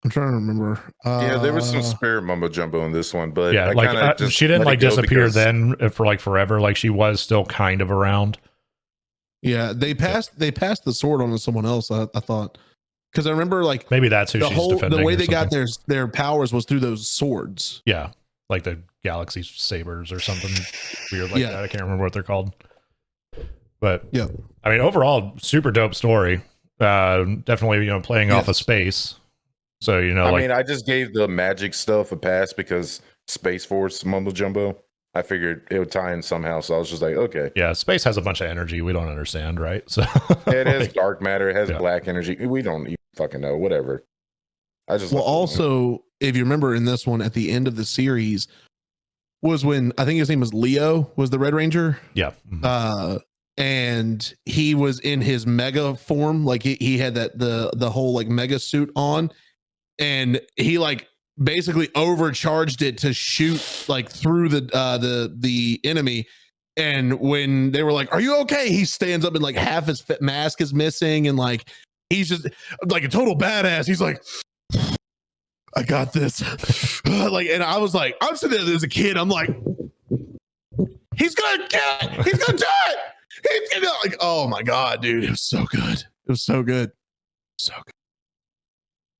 I'm trying to remember. Yeah, there was some spare mumbo jumbo in this one, but yeah, like she didn't like disappear then for like forever. Like she was still kind of around. Yeah, they passed the sword on to someone else. I thought. Because I remember, like maybe that's who she's defending. The way they got their powers was through those swords. Yeah, like the Galaxy Sabers or something weird like that. I can't remember what they're called. But yeah, I mean, overall, super dope story. Definitely, playing off of space. So I mean, I just gave the magic stuff a pass because Space Force mumbo jumbo. I figured it would tie in somehow, so I was just like, okay. Yeah, space has a bunch of energy we don't understand, right? So it has dark matter, it has black energy. We don't even fucking know. Whatever. I just Well, left it alone. also, if you remember in this one, at the end of the series, was when I think his name was Leo, was the Red Ranger. Yeah. And he was in his mega form, like he had that the whole like mega suit on, and he like basically overcharged it to shoot like through the enemy. And when they were like, "Are you okay?" He stands up and like half his mask is missing, and like he's just like a total badass. He's like, "I got this." Like, and I was like, I'm sitting there as a kid. I'm like, he's gonna get it. He's gonna do it. He's gonna like, oh my god, dude, it was so good. It was so good, so good.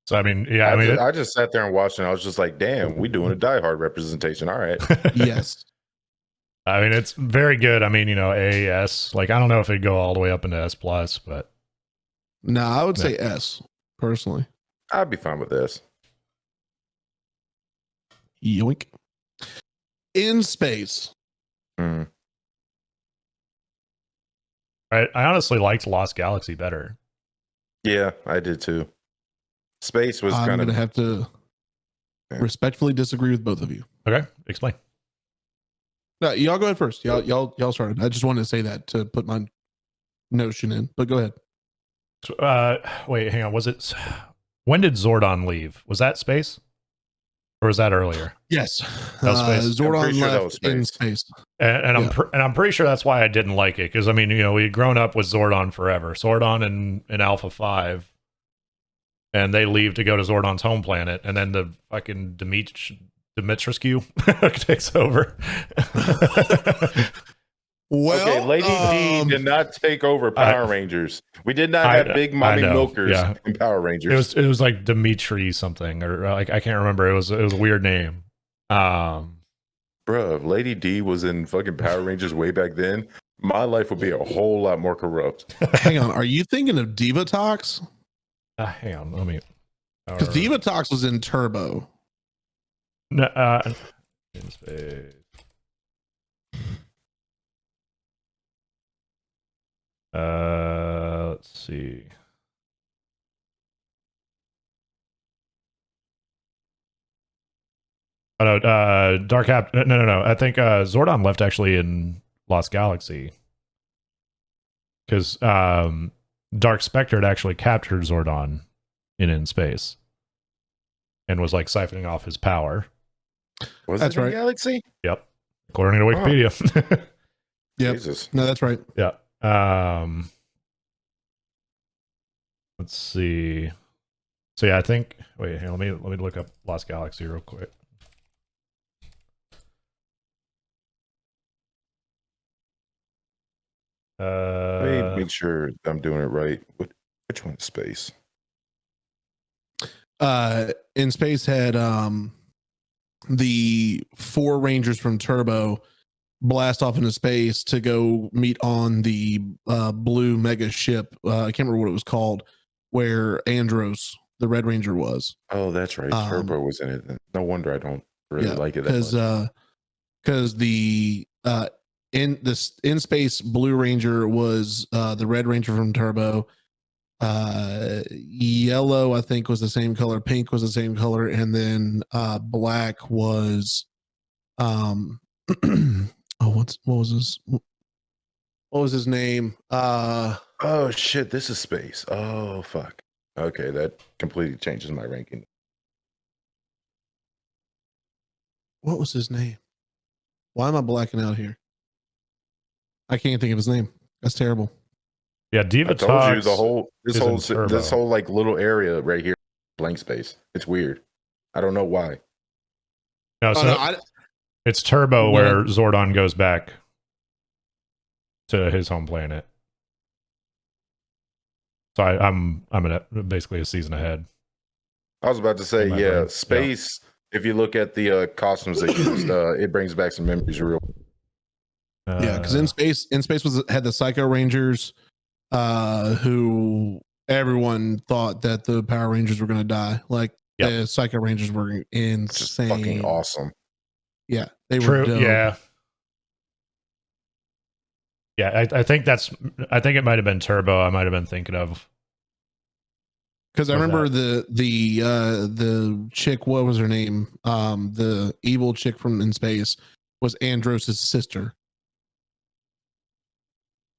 So I mean, yeah, I mean, I just sat there and watched, and I was just like, "Damn, we doing a Die Hard representation." All right. Yes. I mean, it's very good. I mean, AAS. Like, I don't know if it'd go all the way up into S plus, but No, I would say S personally. I'd be fine with this. Yoink. In space. Mm. I honestly liked Lost Galaxy better. Yeah, I did too. Space was I'm kind of gonna have to respectfully disagree with both of you. Okay, explain. No, y'all go ahead first. Y'all started. I just wanted to say that to put my notion in, but go ahead. Wait, hang on. When did Zordon leave? Was that space? Or was that earlier? Yes. That was space. Zordon sure that left was space. in space. And Yeah. I'm pretty sure that's why I didn't like it, because I mean, we had grown up with Zordon forever. Zordon in Alpha 5, and they leave to go to Zordon's home planet, and then the fucking Dimitrescu takes over. Well, okay, Lady D did not take over Power Rangers. We did not have big mommy milkers in Power Rangers. It was like Dimitri something, or like I can't remember. It was a weird name. Bruh, if Lady D was in fucking Power Rangers way back then, my life would be a whole lot more corrupt. hang on. Are you thinking of Divatox? Hang on, let me. Because Divatox was in Turbo. No, in space. Let's see. Oh no, Dark Cap. No. I think Zordon left actually in Lost Galaxy, because Dark Spectre had actually captured Zordon in space, and was like siphoning off his power. Was That's it in right. Galaxy? Yep, according to Wikipedia. Yep. Jesus. No, that's right. Yeah. Let's see. So yeah, I think. Wait, hang on, let me look up Lost Galaxy real quick. Let me make sure I'm doing it right. Which one's space? In space had the 4 Rangers from Turbo blast off into space to go meet on the blue mega ship. I can't remember what it was called, where Andros, the Red Ranger, was. Oh, that's right. Turbo was in it. No wonder I don't really like it that much. Because the in space Blue Ranger was the Red Ranger from Turbo. Yellow, I think, was the same color. Pink was the same color, and then black was what was his name? Oh shit, this is space. Oh fuck. Okay, that completely changes my ranking. What was his name? Why am I blacking out here? I can't think of his name. That's terrible. Yeah, Diva I told you this whole like little area right here, blank space. It's weird. I don't know why. No, so it's Turbo where Zordon goes back to his home planet. So I'm basically a season ahead. I was about to say, yeah, space. Yeah. If you look at the costumes they used, it brings back some memories real. Yeah, because in space had the Psycho Rangers, who everyone thought that the Power Rangers were going to die. Like the Psycho Rangers were insane, just fucking awesome. Yeah, they were dope. Yeah. Yeah, I think it might have been Turbo. I might have been thinking of. Because I remember the chick, what was her name? The evil chick from in space was Andros' sister.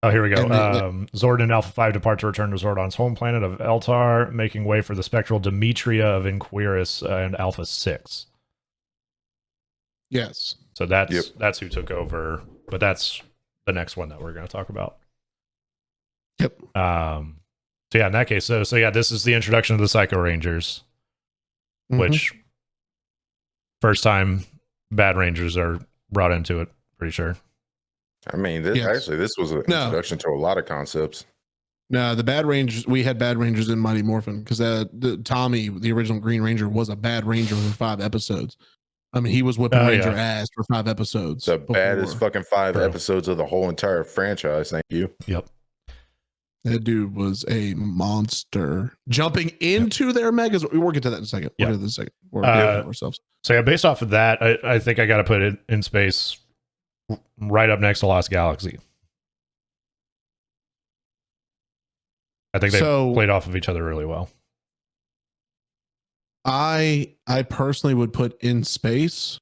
Oh, here we go. And Zord and Alpha 5 depart to return to Zordon's home planet of Eltar, making way for the spectral Demetria of Inquiris and Alpha 6. Yes. So that's who took over, but that's the next one that we're going to talk about. Yep. So yeah, in that case, so yeah, this is the introduction of the Psycho Rangers, which first time Bad Rangers are brought into it, pretty sure. I mean, this was an introduction to a lot of concepts. No, the Bad Rangers, we had Bad Rangers in Mighty Morphin because Tommy, the original Green Ranger, was a Bad Ranger for 5 episodes. I mean, he was whipping Ranger ass for 5 episodes. The baddest fucking 5 episodes of the whole entire franchise. Thank you. Yep. That dude was a monster. Jumping into their megas. We'll get to that in a second. We'll get to that in a second. We're ourselves. So yeah, based off of that, I think I got to put it in space right up next to Lost Galaxy. I think they played off of each other really well. I personally would put In Space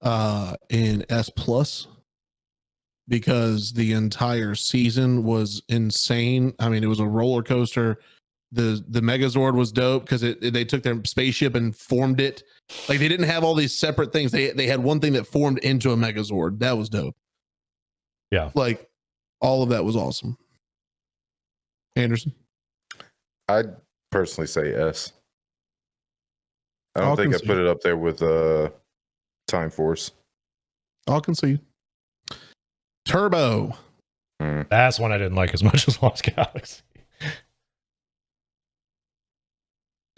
in S plus because the entire season was insane. I mean, it was a roller coaster. The Megazord was dope because they took their spaceship and formed it. Like they didn't have all these separate things. They had one thing that formed into a Megazord. That was dope. Yeah. Like all of that was awesome. Anderson? I'd personally say S. I don't think I put it up there with Time Force. I'll concede. Turbo. That's one I didn't like as much as Lost Galaxy.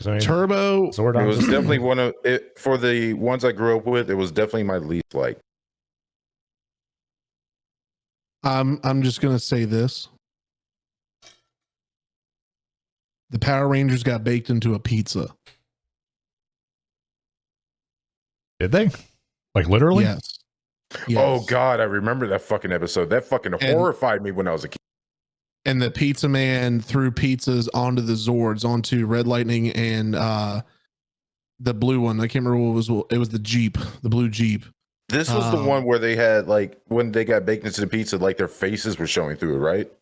I mean, Turbo. Zordon it was definitely one of it for the ones I grew up with. It was definitely my least like. I'm just gonna say this. The Power Rangers got baked into a pizza. Did they? Like literally? Yes. Oh God, I remember that fucking episode. That fucking horrified me when I was a kid. And the pizza man threw pizzas onto the Zords, onto Red Lightning and the blue one. I can't remember what it was. It was the Jeep, the blue Jeep. This was the one where they had like when they got baked into the pizza, like their faces were showing through it, right?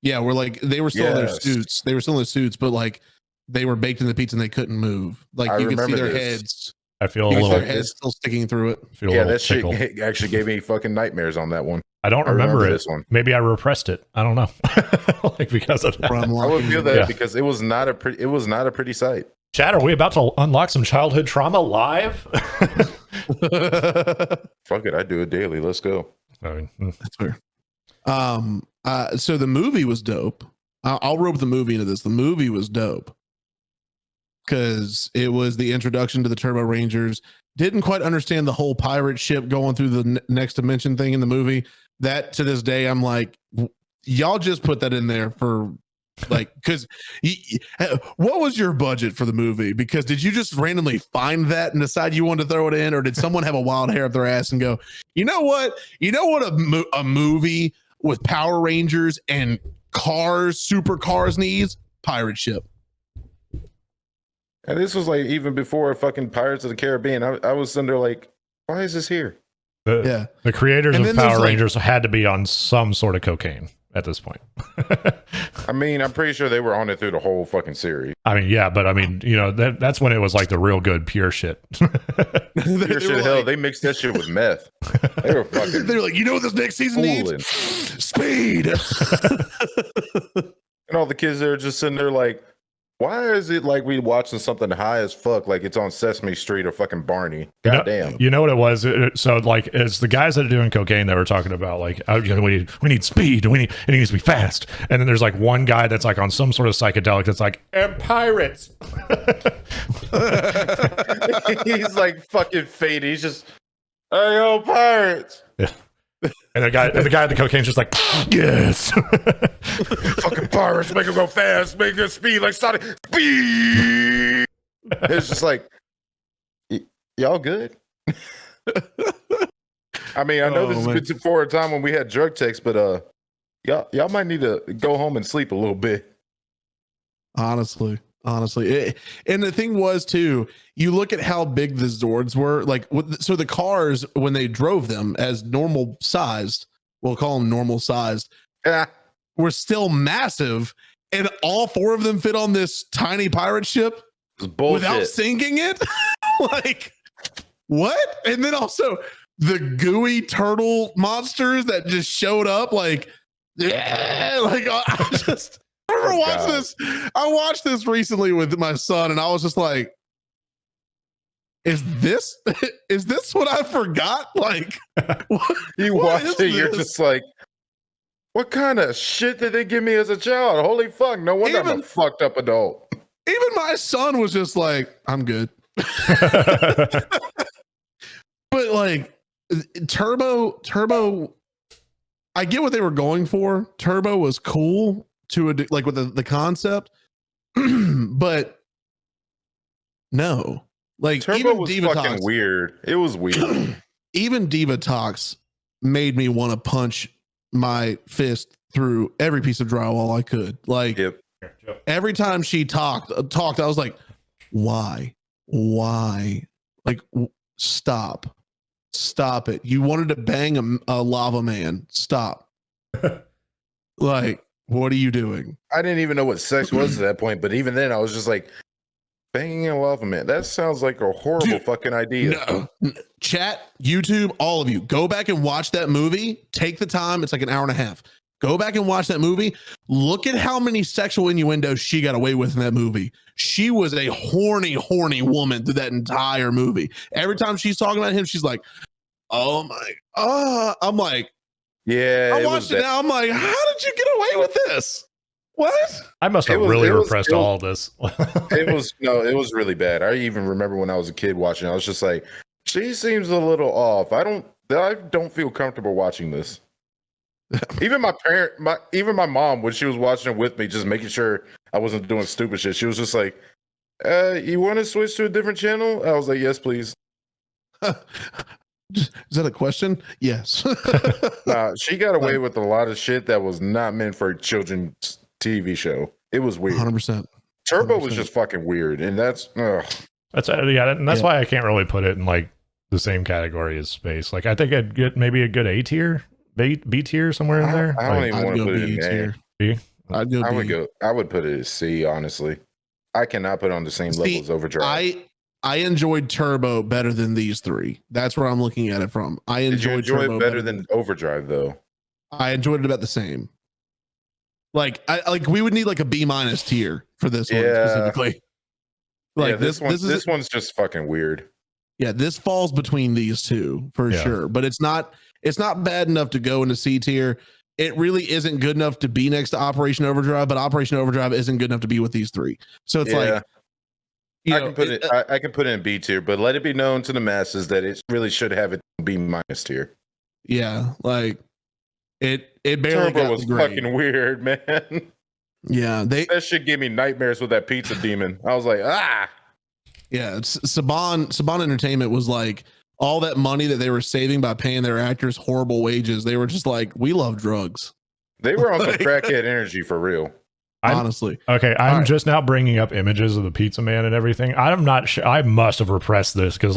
Yeah, we're like they were still in their suits. They were still in their suits, but like they were baked in the pizza and they couldn't move. Like you could see their heads. I feel a little their heads still sticking through it. Yeah, that shit actually gave me fucking nightmares on that one. I don't remember it. This one. Maybe I repressed it. I don't know. Like because of that. I would feel that because it was not a pretty sight. Chad, are we about to unlock some childhood trauma live? Fuck it, I do it daily. Let's go. I mean, that's fair. So the movie was dope. I'll rope the movie into this. The movie was dope because it was the introduction to the Turbo Rangers. Didn't quite understand the whole pirate ship going through the next dimension thing in the movie. That to this day, I'm like, y'all just put that in there for like, because what was your budget for the movie? Because did you just randomly find that and decide you wanted to throw it in, or did someone have a wild hair up their ass and go, you know what a movie with Power Rangers and cars, supercars needs? Pirate ship. And this was like even before fucking Pirates of the Caribbean. I was sitting there like, why is this here? The creators of Power Rangers had to be on some sort of cocaine at this point. I mean, I'm pretty sure they were on it through the whole fucking series. I mean, yeah, but I mean, you know, that's when it was like the real good pure shit. Pure shit, hell, they mixed that shit with meth. They were fucking. They're like, you know what this next season needs? Speed. And all the kids there just sitting there like, why is it like we watching something high as fuck, like it's on Sesame Street or fucking Barney? Goddamn. You know what it was? So like, it's the guys that are doing cocaine that were talking about like, oh, we need speed, it needs to be fast. And then there's like one guy that's like on some sort of psychedelic that's like, and pirates. He's like fucking faded. He's just, hey, yo, pirates. Yeah. And the guy at the cocaine's just like, yes. Fucking pirates, make it go fast, make it speed like Sonic. Speed. It's just like, y'all good? I mean, I know this is before a time when we had drug techs, but y'all might need to go home and sleep a little bit. Honestly. And the thing was too, you look at how big the Zords were. Like, so the cars when they drove them as normal sized, we'll call them normal sized, were still massive, and all four of them fit on this tiny pirate ship without sinking it. Like, what? And then also the gooey turtle monsters that just showed up. Like, yeah, like I watched this recently with my son, and I was just like, is this what I forgot? Like, you watch it, you're just like, what kind of shit did they give me as a child? Holy fuck, no wonder I'm a fucked up adult. Even my son was just like, I'm good. But like Turbo, I get what they were going for. Turbo was cool to like with the concept, but no, like Turbo even was Diva fucking Talks, weird. It was weird. Even Diva Talks made me want to punch my fist through every piece of drywall I could. Like, every time she talked, I was like, why? Like, stop it. You wanted to bang a lava man. Stop. Like, what are you doing? I didn't even know what sex was at that point, but even then I was just like, banging a lava man. That sounds like a horrible fucking idea. No. Chat, YouTube, all of you, go back and watch that movie. Take the time. It's like an hour and a half. Go back and watch that movie. Look at how many sexual innuendos she got away with in that movie. She was a horny woman through that entire movie. Every time she's talking about him, she's like, oh my, I'm like, yeah. I watched it now. I'm like, how did you get away with this? What? I must have really repressed all this. It was really bad. I even remember when I was a kid watching it, I was just like, she seems a little off. I don't feel comfortable watching this. Even my mom, when she was watching it with me, just making sure I wasn't doing stupid shit, she was just like, you want to switch to a different channel? I was like, yes, please. Is that a question? Yes. Nah, she got away with a lot of shit that was not meant for a children's TV show. It was weird. 100%. Turbo was just fucking weird, and that's and that's why I can't really put it in like the same category as space. Like, I think I'd get maybe a good A tier, B tier somewhere in there. I don't even want to put it in tier. B. I would put it as C. Honestly, I cannot put it on the same level as Overdrive. I enjoyed Turbo better than these three. That's where I'm looking at it from. Did you enjoy Turbo it better than Overdrive though? I enjoyed it about the same. Like, we would need like a B- tier for this one specifically. Like, this one's just fucking weird. Yeah, this falls between these two for sure, but it's not bad enough to go into C tier. It really isn't good enough to be next to Operation Overdrive, but Operation Overdrive isn't good enough to be with these three. So it's like, I can put it in B tier, but let it be known to the masses that it really should have it B- tier. Yeah, like it barely Turbo got was the grade. fucking weird, man. Yeah, that shit gave me nightmares with that pizza demon. I was like, Yeah, it's Saban Entertainment was like, all that money that they were saving by paying their actors horrible wages. They were just like, we love drugs. They were on some crackhead energy for real. Honestly. I'm just now bringing up images of the pizza man and everything. I'm not sure. I must have repressed this because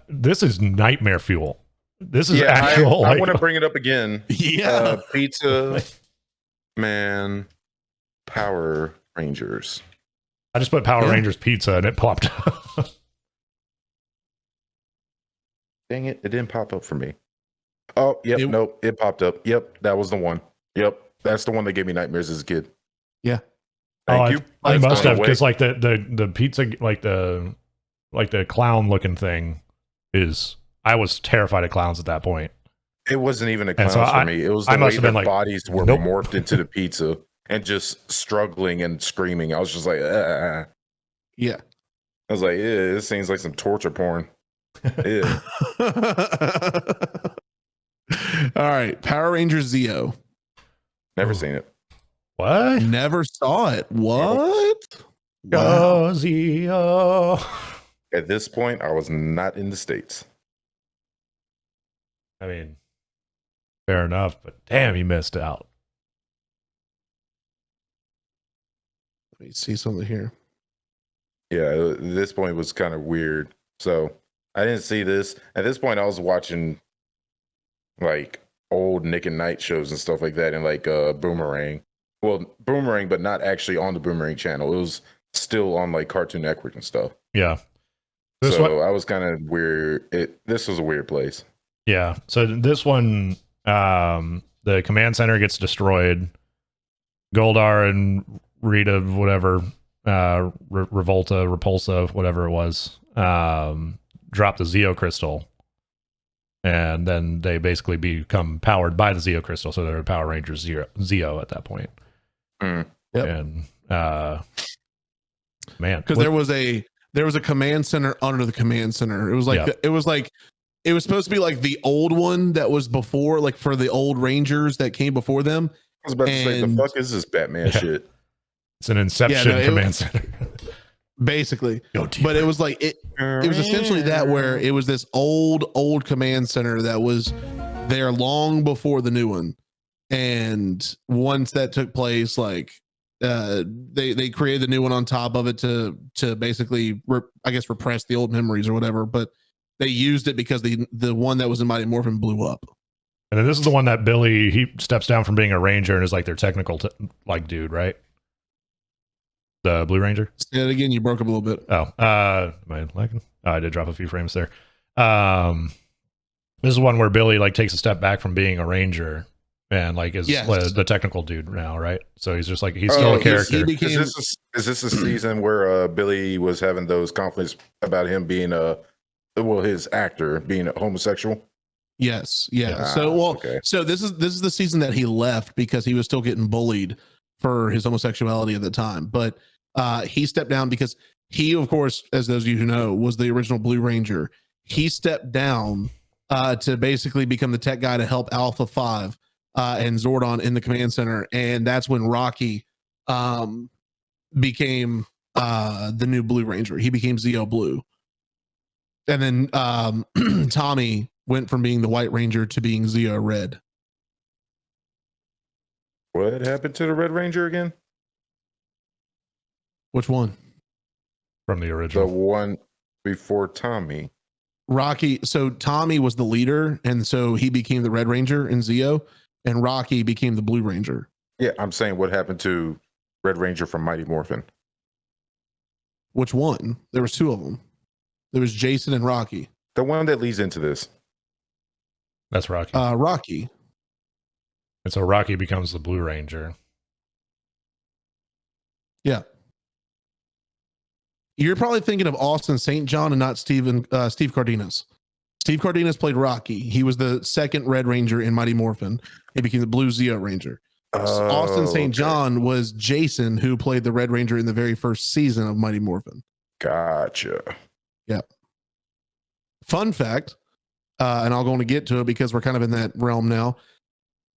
this is nightmare fuel. This is actual. I want to bring it up again. Yeah. Pizza Man Power Rangers. I just put Power Rangers pizza and it popped up. Dang it. It didn't pop up for me. Oh, yep. Nope. It popped up. Yep. That was the one. Yep. That's the one that gave me nightmares as a kid. Yeah. Thank you. I must have, because like the pizza, like the clown looking thing is, I was terrified of clowns at that point. It wasn't even a clown for me. It was the way their bodies were morphed into the pizza and just struggling and screaming. I was just like, Yeah. I was like, yeah, this seems like some torture porn. Yeah. All right. Power Rangers Zeo. Never seen it. What? Never saw it. What? Wow. Zeo. At this point, I was not in the States. I mean, fair enough, but damn, you missed out. Let me see something here. Yeah, this point was kind of weird. So I didn't see this. At this point, I was watching like old Nick and Night shows and stuff like that, and like Boomerang. Well, Boomerang, but not actually on the Boomerang channel. It was still on like Cartoon Network and stuff. Yeah. I was kind of weird. This was a weird place. Yeah. So this one, the command center gets destroyed. Goldar and Rita, whatever, Revolta, Repulsa, whatever it was, drop the Zeo crystal, and then they basically become powered by the Zeo crystal. So they're Power Rangers Zeo at that point. Mm. Yep. And man, because there was a command center under the command center. It was like it was supposed to be like the old one that was before, like for the old Rangers that came before them. I was about to say, the fuck is this Batman shit? It's an Inception command center. Basically. But it was like it was essentially that, where it was this old command center that was there long before the new one. And once that took place, like they created the new one on top of it to basically repress the old memories or whatever. But they used it because the one that was in Mighty Morphin blew up. And then this is the one that Billy, he steps down from being a ranger and is like their technical dude, right? The Blue Ranger. Say that again. You broke up a little bit. Oh, am I lagging? Oh, I did drop a few frames there. This is one where Billy like takes a step back from being a ranger and like is the technical dude now, right? So he's just like he's still a character. Is this a season where Billy was having those conflicts about him being his actor being a homosexual? Yes. Yeah. So this is the season that he left because he was still getting bullied for his homosexuality at the time. But he stepped down because he, of course, as those of you who know, was the original Blue Ranger. He stepped down to basically become the tech guy to help Alpha 5 and Zordon in the command center. And that's when Rocky became the new Blue Ranger. He became Zeo Blue. And then Tommy went from being the White Ranger to being Zeo Red. What happened to the Red Ranger again? Which one? From the original. The one before Tommy. Rocky. So Tommy was the leader, and so he became the Red Ranger in Zeo, and Rocky became the Blue Ranger. Yeah, I'm saying what happened to Red Ranger from Mighty Morphin? Which one? There was two of them. There was Jason and Rocky. The one that leads into this. That's Rocky. Rocky. And so Rocky becomes the Blue Ranger. Yeah. You're probably thinking of Austin St. John and not Steve Cardenas. Steve Cardenas played Rocky. He was the second Red Ranger in Mighty Morphin. He became the Blue Zeo Ranger. Austin St. John was Jason, who played the Red Ranger in the very first season of Mighty Morphin. Gotcha. Yeah. Fun fact, and I'll go on to get to it because we're kind of in that realm now.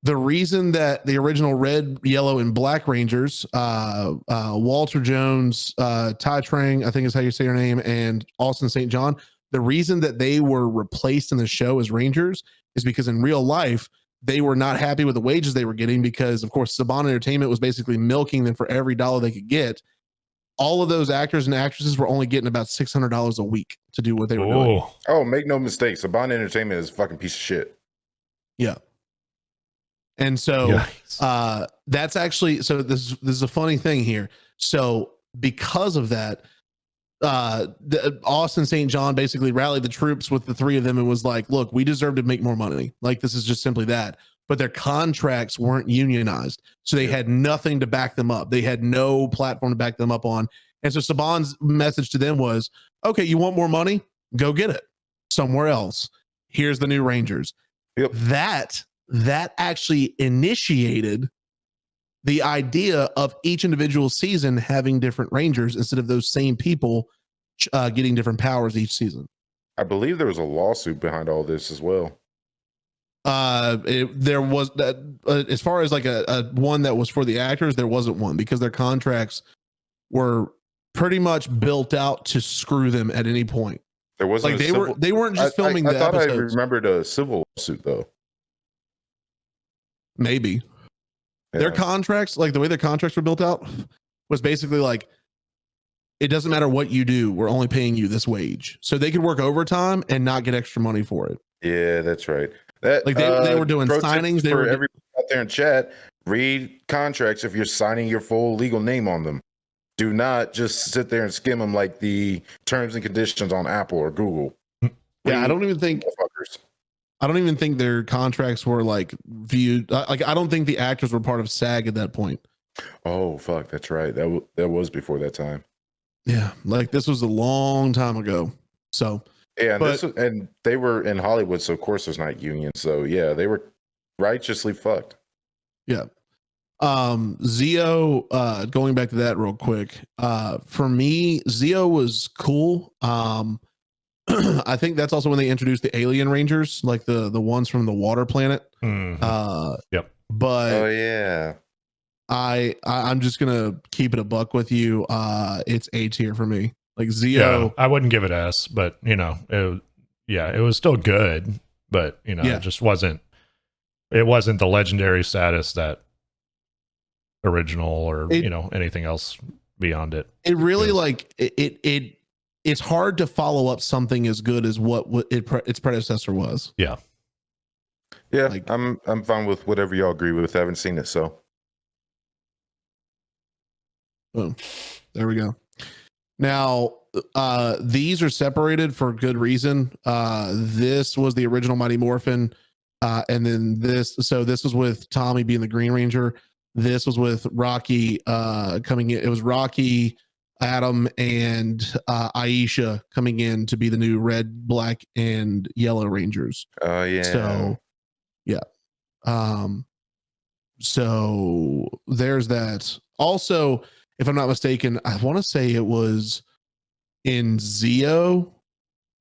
The reason that the original Red, Yellow, and Black Rangers, Walter Jones, Ty Trang, I think is how you say your name, and Austin St. John, the reason that they were replaced in the show as Rangers is because in real life, they were not happy with the wages they were getting because, of course, Saban Entertainment was basically milking them for every dollar they could get. All of those actors and actresses were only getting about $600 a week to do what they were doing. Oh, make no mistake. Saban Entertainment is a fucking piece of shit. Yeah. And so that's actually, so this is a funny thing here. So because of that, Austin St. John basically rallied the troops with the three of them and was like, look, we deserve to make more money. Like, this is just simply that. But their contracts weren't unionized. So they had nothing to back them up. They had no platform to back them up on. And so Saban's message to them was, okay, you want more money? Go get it somewhere else. Here's the new Rangers. Yep. That actually initiated the idea of each individual season having different Rangers instead of those same people getting different powers each season. I believe there was a lawsuit behind all this as well. There was that as far as like a one that was for the actors, there wasn't one because their contracts were pretty much built out to screw them at any point. There wasn't like they weren't just filming I the thought episodes. I remembered a civil lawsuit though. Maybe. Yeah. Their contracts, like the way their contracts were built out, was basically like, it doesn't matter what you do, we're only paying you this wage. So they could work overtime and not get extra money for it. Yeah, that's right. That Like they were doing pro tip signings. They for were everybody out there in chat. Read contracts if you're signing your full legal name on them. Do not just sit there and skim them like the terms and conditions on Apple or Google. Yeah, I don't even think their contracts were like viewed. Like I don't think the actors were part of SAG at that point. Oh fuck, that's right. That was before that time. Yeah, like this was a long time ago. So yeah, and they were in Hollywood, so of course there's not union. So yeah, they were righteously fucked. Yeah. Zio, going back to that real quick. For me, Zio was cool. I think that's also when they introduced the alien rangers, like the ones from the water planet. Yep. But oh yeah, I'm just gonna keep it a buck with you. It's A tier for me. Like Zio, Yeah, I wouldn't give it S, but it was still good, but it just wasn't. It wasn't the legendary status that original or anything else beyond it. It really like it's hard to follow up something as good as what its predecessor was. Yeah. Yeah, like, I'm fine with whatever y'all agree with. I haven't seen it, so. Boom. There we go. Now, these are separated for good reason. This was the original Mighty Morphin, and then this was with Tommy being the Green Ranger. This was with Rocky coming in. It was Rocky, Adam, and Aisha coming in to be the new red, black, and yellow Rangers. Oh yeah. So, yeah. So there's that. Also, if I'm not mistaken, I want to say it was in Zio.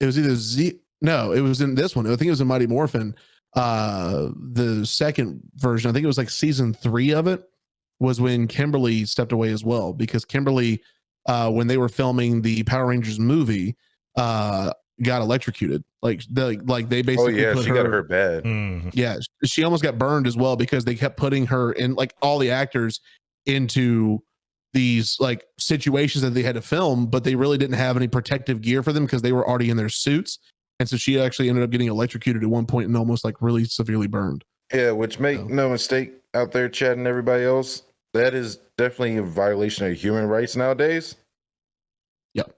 It was either No, it was in this one. I think it was in Mighty Morphin. The second version, I think it was like season 3 of it, was when Kimberly stepped away as well, because Kimberly, when they were filming the Power Rangers movie, got electrocuted. Like they basically. Oh yeah, put she got hurt bad. Yeah, she almost got burned as well, because they kept putting her in, like, all the actors into these like situations that they had to film, but they really didn't have any protective gear for them because they were already in their suits. And so she actually ended up getting electrocuted at one point and almost like really severely burned. Yeah, which make no mistake out there, chatting everybody else, that is definitely a violation of human rights nowadays. Yep.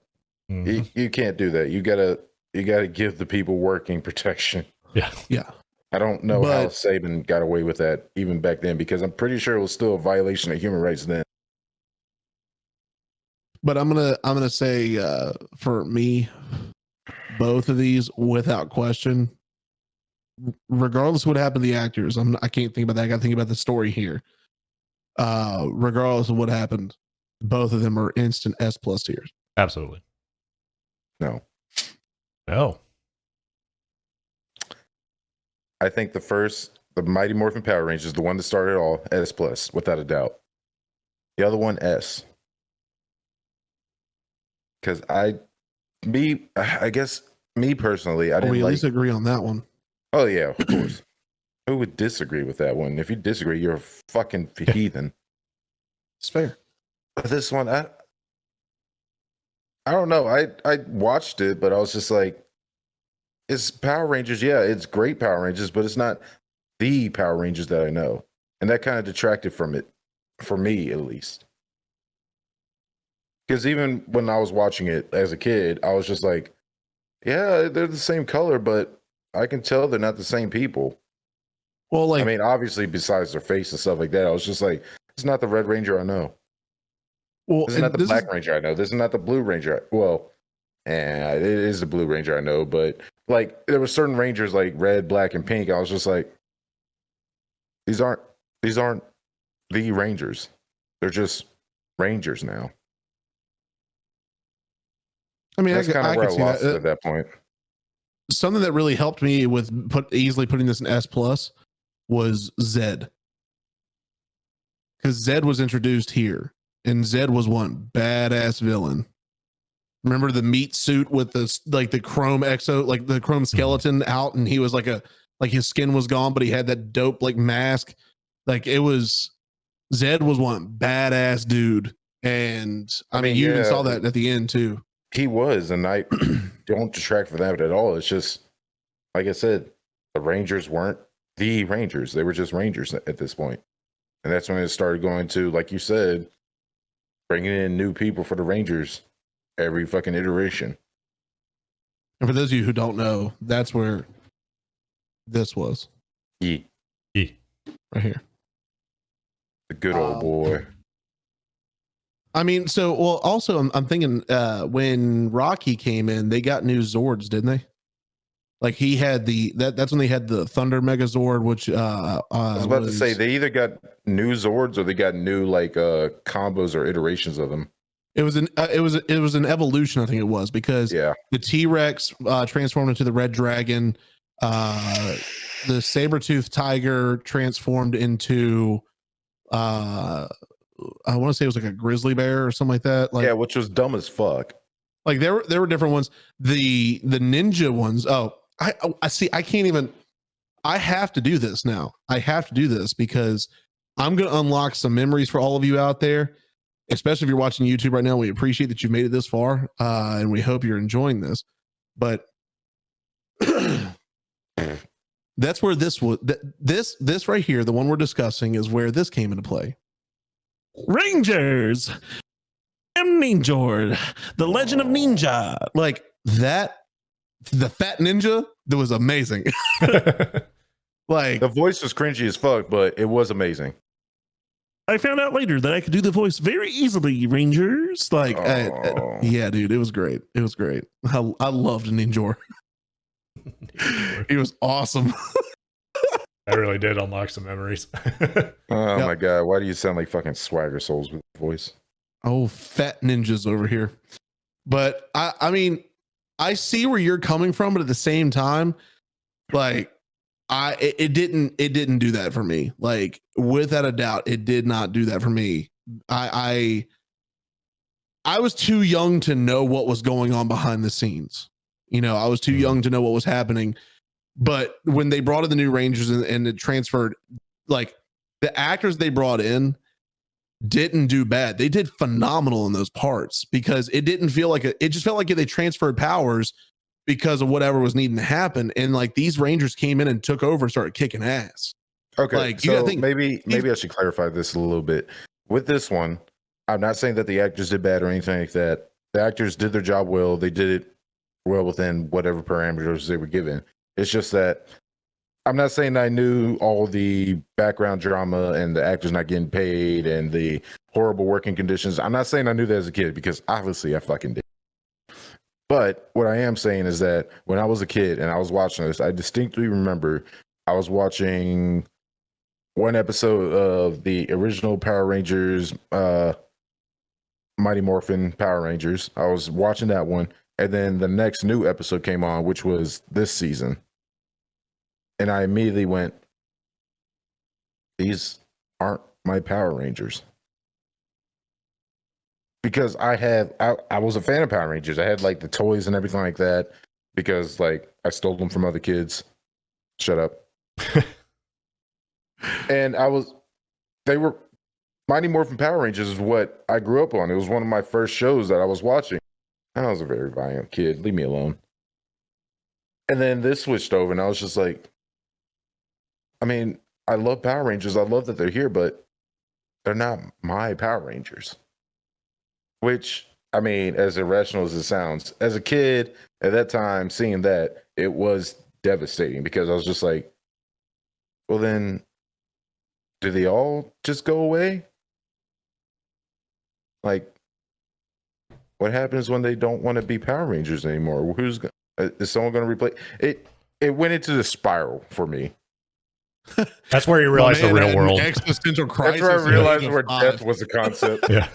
You can't do that. You gotta give the people working protection. Yeah. Yeah. I don't know how Saban got away with that even back then, because I'm pretty sure it was still a violation of human rights then. But I'm gonna say, for me, both of these without question, regardless of what happened to the actors, I can't think about that. I got to think about the story here. Regardless of what happened, both of them are instant S+ tiers. Absolutely. No. I think the Mighty Morphin Power Rangers, the one that started it all, S+, without a doubt. The other one, S. Because I guess me personally, I didn't we at least agree on that one. Oh yeah, of course. Who would disagree with that one? If you disagree, you're a fucking heathen. It's fair. But this one, I don't know. I watched it, but I was just like, it's Power Rangers. Yeah, it's great Power Rangers, but it's not the Power Rangers that I know. And that kind of detracted from it, for me at least. Because even when I was watching it as a kid, I was just like, yeah, they're the same color, but I can tell they're not the same people. Well, like, I mean, obviously, besides their face and stuff like that, I was just like, it's not the Red Ranger I know. well, This is not the Black Ranger I know. This is not the Blue Ranger. It is the Blue Ranger I know, but like there were certain Rangers like red, black, and pink. I was just like, these aren't the Rangers. They're just Rangers now. I mean, That's kind of where I see lost it at that point. Something that really helped me with easily putting this in S+ was Zed, because Zed was introduced here, and Zed was one badass villain. Remember the meat suit with the chrome exo, like the chrome skeleton out, and he was like his skin was gone, but he had that dope like mask. Like Zed was one badass dude. And I mean, you even saw that at the end too. He was, and I don't detract from that at all. It's just, like I said, the Rangers weren't the Rangers. They were just Rangers at this point. And that's when it started going to, like you said, bringing in new people for the Rangers every fucking iteration. And for those of you who don't know, that's where this was. Yeah. Right here. The good old boy. I mean, so, well, also, I'm thinking when Rocky came in, they got new Zords, didn't they? Like he had that's when they had the Thunder Megazord, which I was about to say they either got new Zords or they got new like combos or iterations of them. It was an evolution, I think it was, because the T-Rex transformed into the Red Dragon, the saber-toothed tiger transformed into I want to say it was like a grizzly bear or something like that. Like, yeah, which was dumb as fuck. Like there were different ones. The ninja ones. Oh, I see. I can't even. I have to do this now. I have to do this because I'm going to unlock some memories for all of you out there, especially if you're watching YouTube right now. We appreciate that you've made it this far, and we hope you're enjoying this. But that's where this was. This right here, the one we're discussing, is where this came into play. Rangers and Ninja, the Legend of Ninja, like that. The fat ninja, that was amazing. Like the voice was cringy as fuck, but it was amazing. I found out later that I could do the voice very easily. Rangers, like, yeah, dude, it was great. It was great. I loved Ninja. He was awesome. I really did unlock some memories. Oh my god, why do you sound like fucking Swagger Souls with voice? Oh, fat ninjas over here. But I mean, I see where you're coming from, but at the same time, like it didn't do that for me. Like without a doubt, it did not do that for me. I was too young to know what was going on behind the scenes. You know, I was too young to know what was happening. But when they brought in the new Rangers and it transferred, like the actors they brought in didn't do bad. They did phenomenal in those parts because it didn't feel like it just felt like they transferred powers because of whatever was needing to happen. And like these Rangers came in and took over and started kicking ass. Okay. Like, so maybe I should clarify this a little bit. With this one, I'm not saying that the actors did bad or anything like that. The actors did their job well. They did it well within whatever parameters they were given. It's just that I'm not saying I knew all the background drama and the actors not getting paid and the horrible working conditions. I'm not saying I knew that as a kid because obviously I fucking did. But what I am saying is that when I was a kid and I was watching this, I distinctly remember I was watching one episode of the original Power Rangers, Mighty Morphin Power Rangers. I was watching that one. And then the next new episode came on, which was this season. And I immediately went, these aren't my Power Rangers. Because I was a fan of Power Rangers. I had like the toys and everything like that because like I stole them from other kids. Shut up. And they were Mighty Morphin Power Rangers is what I grew up on. It was one of my first shows that I was watching. I was a very violent kid. Leave me alone. And then this switched over and I was just like, I mean, I love Power Rangers. I love that they're here, but they're not my Power Rangers. Which, I mean, as irrational as it sounds, as a kid at that time, seeing that, it was devastating because I was just like, well, then, do they all just go away? Like, what happens when they don't want to be Power Rangers anymore? Is someone going to replace it? It went into the spiral for me. That's where you realize the real world. Existential crisis. That's where I realized where death was a concept. Yeah.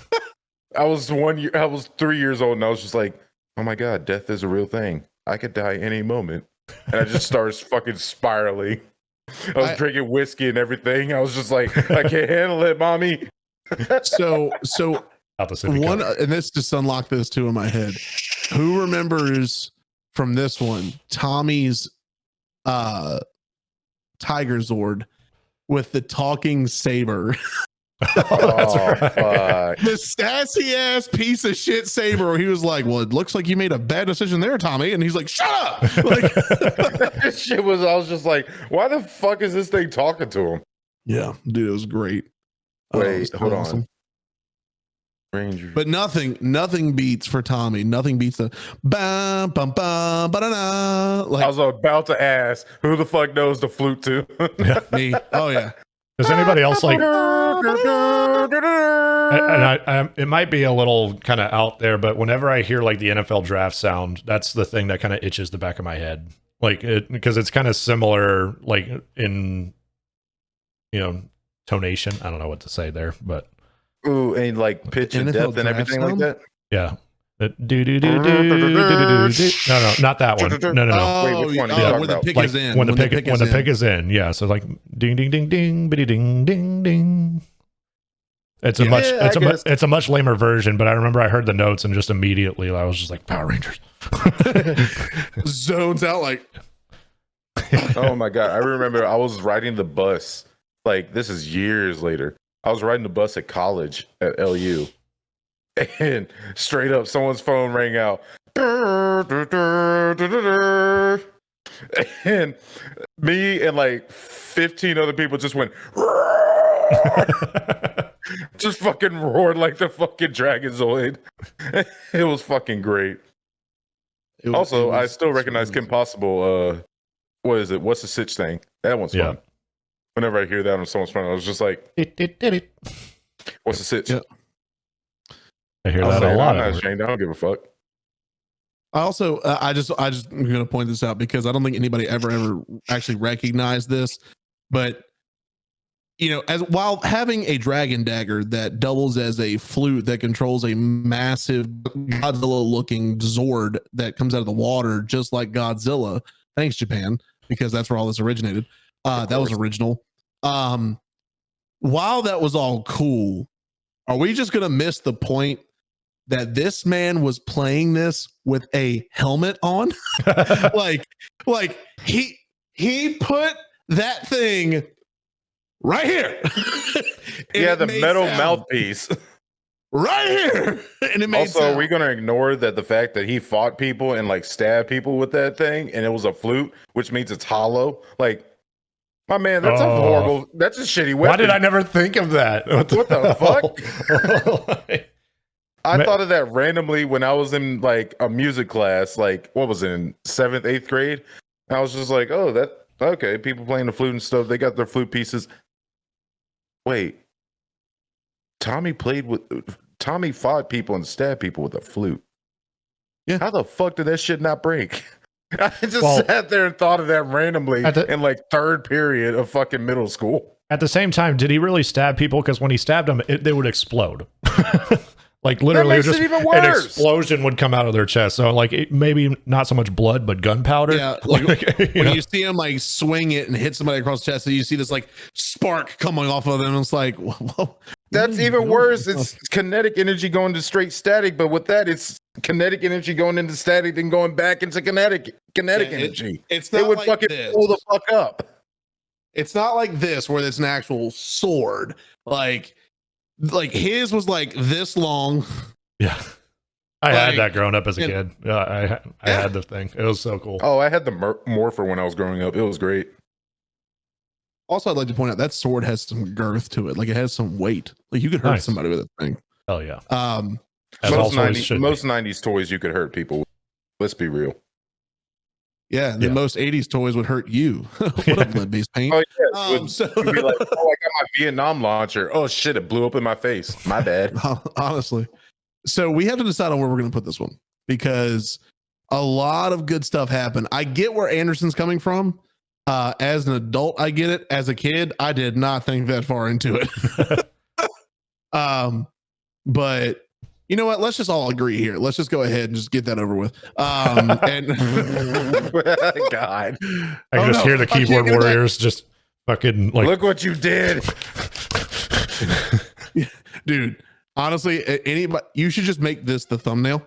I was 3 years old and I was just like, oh my God, death is a real thing. I could die any moment. And I just started fucking spiraling. I was drinking whiskey and everything. I was just like, I can't handle it, mommy. So one, and this just unlocked this too in my head. Who remembers from this one, Tommy's Tiger Zord with the talking saber? Oh, fuck. The sassy ass piece of shit saber where he was like, well, it looks like you made a bad decision there, Tommy. And he's like, shut up. Like, This shit was, I was just like, why the fuck is this thing talking to him? yeah, dude, it was great. Wait, It was hold awesome. on. Ranger. But nothing beats for Tommy. Nothing beats the bam, bam, bam, ba-da-da. I Like was about to ask, who the fuck knows the flute to? me. Oh, yeah. Does anybody else like? And it might be a little kind of out there, but whenever I hear like the NFL draft sound, that's the thing that kind of itches the back of my head, like it because it's kind of similar, like in tonation. I don't know what to say there, but Ooh, and like pitch and NFL depth and draft everything like sound? that. yeah. No, not that one. No. Wait, which one are you Oh, talking where the about? pick Like is in. when the pick is in. Yeah. So like ding ding ding ding bitty ding ding ding. It's a much lamer version, but I remember I heard the notes and just immediately I was just like Power Rangers. Zones out like, Oh my god, I remember I was riding the bus. Like this is years later. I was riding the bus at college at LU, and straight up, someone's phone rang out, and me and like 15 other people just went, just fucking roared like the fucking Dragonzoid. It was fucking great. Also, I still recognize Kim Possible. What is it? What's the Sitch thing? That one's fun. Whenever I hear that on someone's phone, I was just like, what's the Sitch? Yeah. I hear that a lot. I'm not ashamed. I don't give a fuck. I also, I just I'm going to point this out because I don't think anybody ever actually recognized this, but as while having a dragon dagger that doubles as a flute that controls a massive Godzilla-looking Zord that comes out of the water, just like Godzilla. Thanks, Japan, because that's where all this originated. That was original. While that was all cool, are we just going to miss the point that this man was playing this with a helmet on? like he put that thing right here. Yeah, the metal mouthpiece. Right here. And it made Also, sound. are we going to ignore that the fact that he fought people and like stabbed people with that thing and it was a flute, which means it's hollow? Like, my man, that's a horrible, that's a shitty weapon. Why did I never think of that? What the fuck? I thought of that randomly when I was in like a music class, like what was it, in 7th, 8th grade? I was just like, oh, that okay, people playing the flute and stuff, they got their flute pieces. Wait. Tommy fought people and stabbed people with a flute. Yeah. How the fuck did that shit not break? I just sat there and thought of that randomly in like 3rd period of fucking middle school. At the same time, did he really stab people? Because when he stabbed them, they would explode. Like literally, That makes it even worse. An explosion would come out of their chest. So like maybe not so much blood, but gunpowder. Yeah, like when you see him like swing it and hit somebody across the chest, and you see this like spark coming off of them. And it's like, whoa. That's even worse. It's kinetic energy going to straight static, but with that, it's kinetic energy going into static, then going back into kinetic energy. It's not it would like fucking this. pull the fuck up. It's not like this where it's an actual sword. Like his was like this long. Yeah. I had that growing up as a kid. I had the thing. It was so cool. Oh, I had the Morphin when I was growing up. It was great. Also, I'd like to point out that sword has some girth to it. Like it has some weight. Like you could hurt somebody with that thing. Hell yeah. Most 90s toys you could hurt people with. Let's be real. Yeah, most 80s toys would hurt you. What up, lead-based paint? Oh, yeah. It would be like, oh, I got my Vietnam launcher. Oh, shit, it blew up in my face. My bad. Honestly. So we have to decide on where we're going to put this one because a lot of good stuff happened. I get where Anderson's coming from. As an adult, I get it. As a kid, I did not think that far into it. But you know what? Let's just all agree here. Let's just go ahead and just get that over with. And God, I can just hear the keyboard warriors just fucking like, look what you did, dude. Honestly, anybody, you should just make this the thumbnail.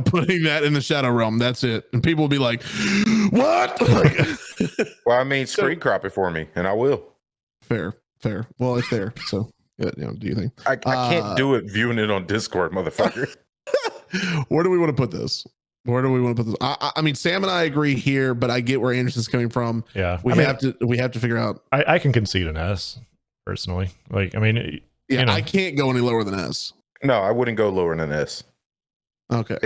Putting that in the shadow realm. That's it. And people will be like, what? Well, I mean, screen crop it for me, and I will. Fair. Fair. Well, it's there. So, do you think? I can't do it viewing it on Discord, motherfucker. Where do we want to put this? I mean, Sam and I agree here, but I get where Anderson's coming from. Yeah, We have to figure out. I can concede an S personally. Like, I mean, I can't go any lower than S. No, I wouldn't go lower than S. Okay.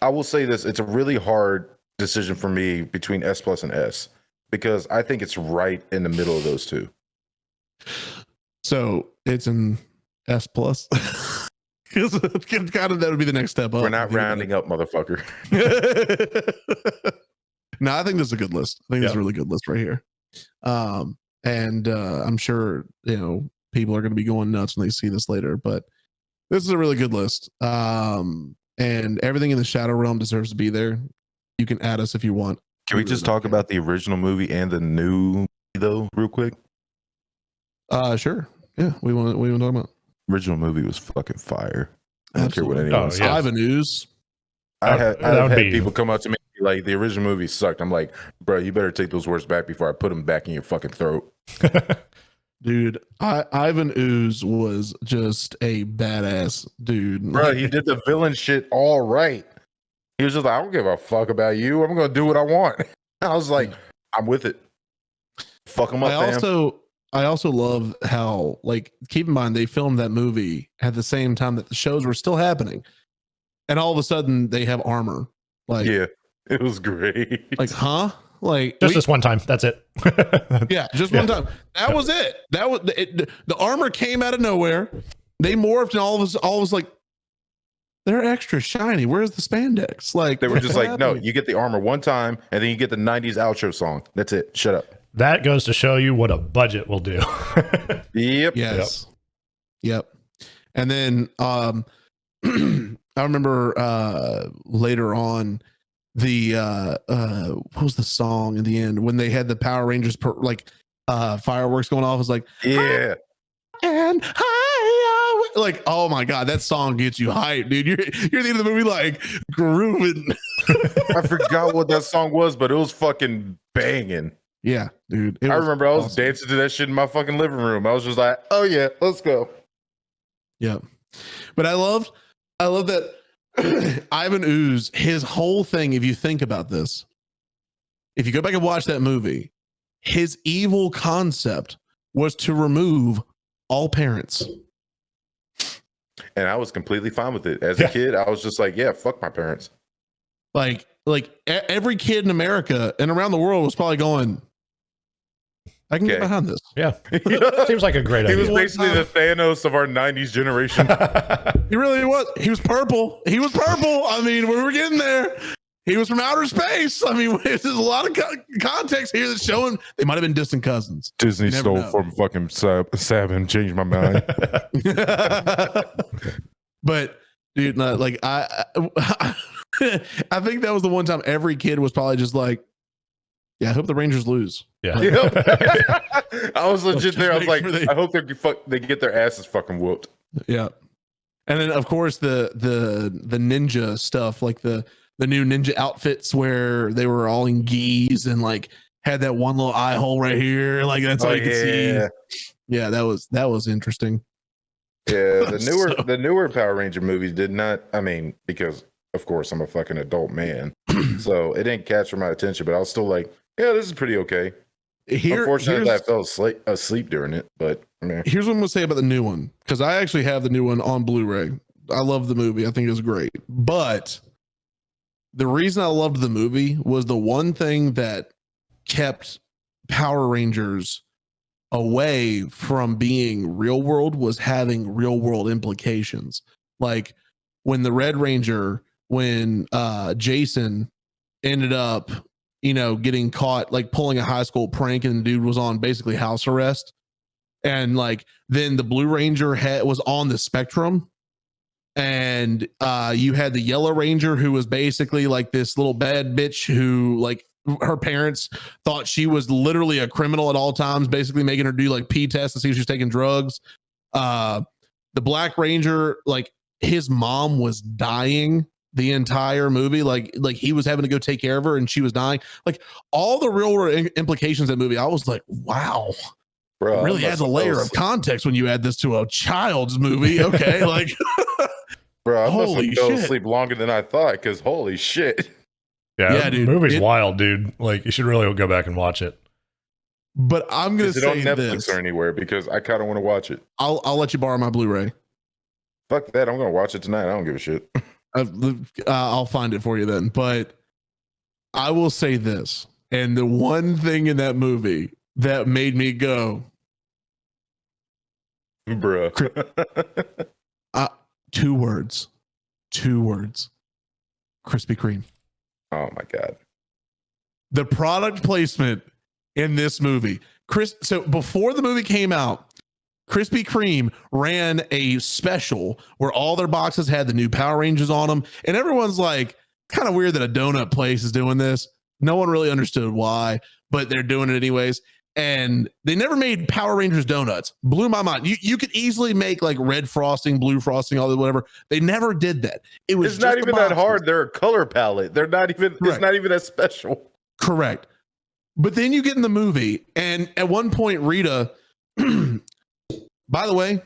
I will say this, it's a really hard decision for me between S plus and S because I think it's right in the middle of those two. So it's an S plus. Because kind of that would be the next step up. We're not rounding up, motherfucker. No, I think this is a good list. I think this is a really good list right here. And I'm sure people are going to be going nuts when they see this later, but this is a really good list. And everything in the Shadow Realm deserves to be there. You can add us if you want. Can we just talk about the original movie and the new though, real quick? Sure. Yeah, we want to talk about. Original movie was fucking fire. I don't care what anyone says. Ivan Ooze. I've had people come up to me and be like, the original movie sucked. I'm like, bro, you better take those words back before I put them back in your fucking throat. Dude, Ivan Ooze was just a badass dude. Bro, he did the villain shit all right. He was just like, I don't give a fuck about you. I'm going to do what I want. I was like, I'm with it. Fuck him up, fam. I also love how, like, keep in mind, they filmed that movie at the same time that the shows were still happening. And all of a sudden, they have armor. Like, yeah, it was great. Like, huh? Like, just this one time. That's it. Yeah, just one time. That was it. That was it. The armor came out of nowhere. They morphed, and all of us like, they're extra shiny. Where's the spandex? Like, they were just like, no, you get the armor one time, and then you get the 90s outro song. That's it. Shut up. That goes to show you what a budget will do. Yep. Yes. Yep. And then I remember later on the what was the song in the end when they had the Power Rangers fireworks going off? It was like, yeah. And like, oh my god, that song gets you hyped, dude. You're at the end of the movie like grooving. I forgot what that song was, but it was fucking banging. Yeah, dude. I remember I was dancing to that shit in my fucking living room. I was just like, oh yeah, let's go. Yeah. But I love that Ivan Ooze, his whole thing, if you think about this, if you go back and watch that movie, his evil concept was to remove all parents. And I was completely fine with it. As a kid, I was just like, yeah, fuck my parents. Like every kid in America and around the world was probably going, I can get behind this. Yeah. Seems like a great idea. He was basically the Thanos of our 90s generation. He really was. He was purple. I mean, we were getting there. He was from outer space. I mean, there's a lot of context here that's showing they might have been distant cousins. Disney stole from fucking Sab and changed my mind. But dude, like I think that was the one time every kid was probably just like, yeah, I hope the Rangers lose. Yeah. I was legit there. I was like, I hope they get their asses fucking whooped. Yeah. And then of course the ninja stuff, like the new ninja outfits where they were all in geese and like had that one little eye hole right here. Like that's all you could see. Yeah, that was interesting. Yeah, the newer Power Ranger movies did not, I mean, because of course I'm a fucking adult man. So it didn't capture my attention, but I was still like, yeah, this is pretty okay. Unfortunately, I fell asleep during it, but man. Here's what I'm gonna say about the new one, because I actually have the new one on Blu-ray. I love the movie. I think it was great. But the reason I loved the movie was the one thing that kept Power Rangers away from being real world was having real world implications. Like when the Red Ranger, when Jason ended up, getting caught like pulling a high school prank and the dude was on basically house arrest. And like then the Blue Ranger was on the spectrum. And you had the Yellow Ranger who was basically like this little bad bitch who like her parents thought she was literally a criminal at all times, basically making her do like pee tests to see if she's taking drugs. The Black Ranger, like his mom was dying the entire movie. Like he was having to go take care of her and she was dying. Like all the real world implications of that movie. I was like, wow, Bro, It really adds a layer of context when you add this to a child's movie. Okay, like Bro, I must holy have fell shit. asleep longer than I thought. Because holy shit. Yeah, Yeah, the dude, movie's it- wild, dude. Like, you should really go back and watch it. But I'm gonna Is it on say Netflix this. or anywhere? Because I kind of want to watch it. I'll let you borrow my Blu-ray. Fuck that. I'm gonna watch it tonight. I don't give a shit. I'll find it for you then. But I will say this, and the one thing in that movie that made me go, Bro. two words, Krispy Kreme. Oh my god. The product placement in this movie, so before the movie came out, Krispy Kreme ran a special where all their boxes had the new Power Rangers on them, and everyone's like, kind of weird that a donut place is doing this. No one really understood why, but they're doing it anyways. And they never made Power Rangers donuts. Blew my mind. You could easily make like red frosting, blue frosting, all that, whatever. They never did that. It was It's not just even that hard. They're a color palette. They're not even. Right. It's not even that special. Correct. But then you get in the movie, and at one point, Rita, by the way,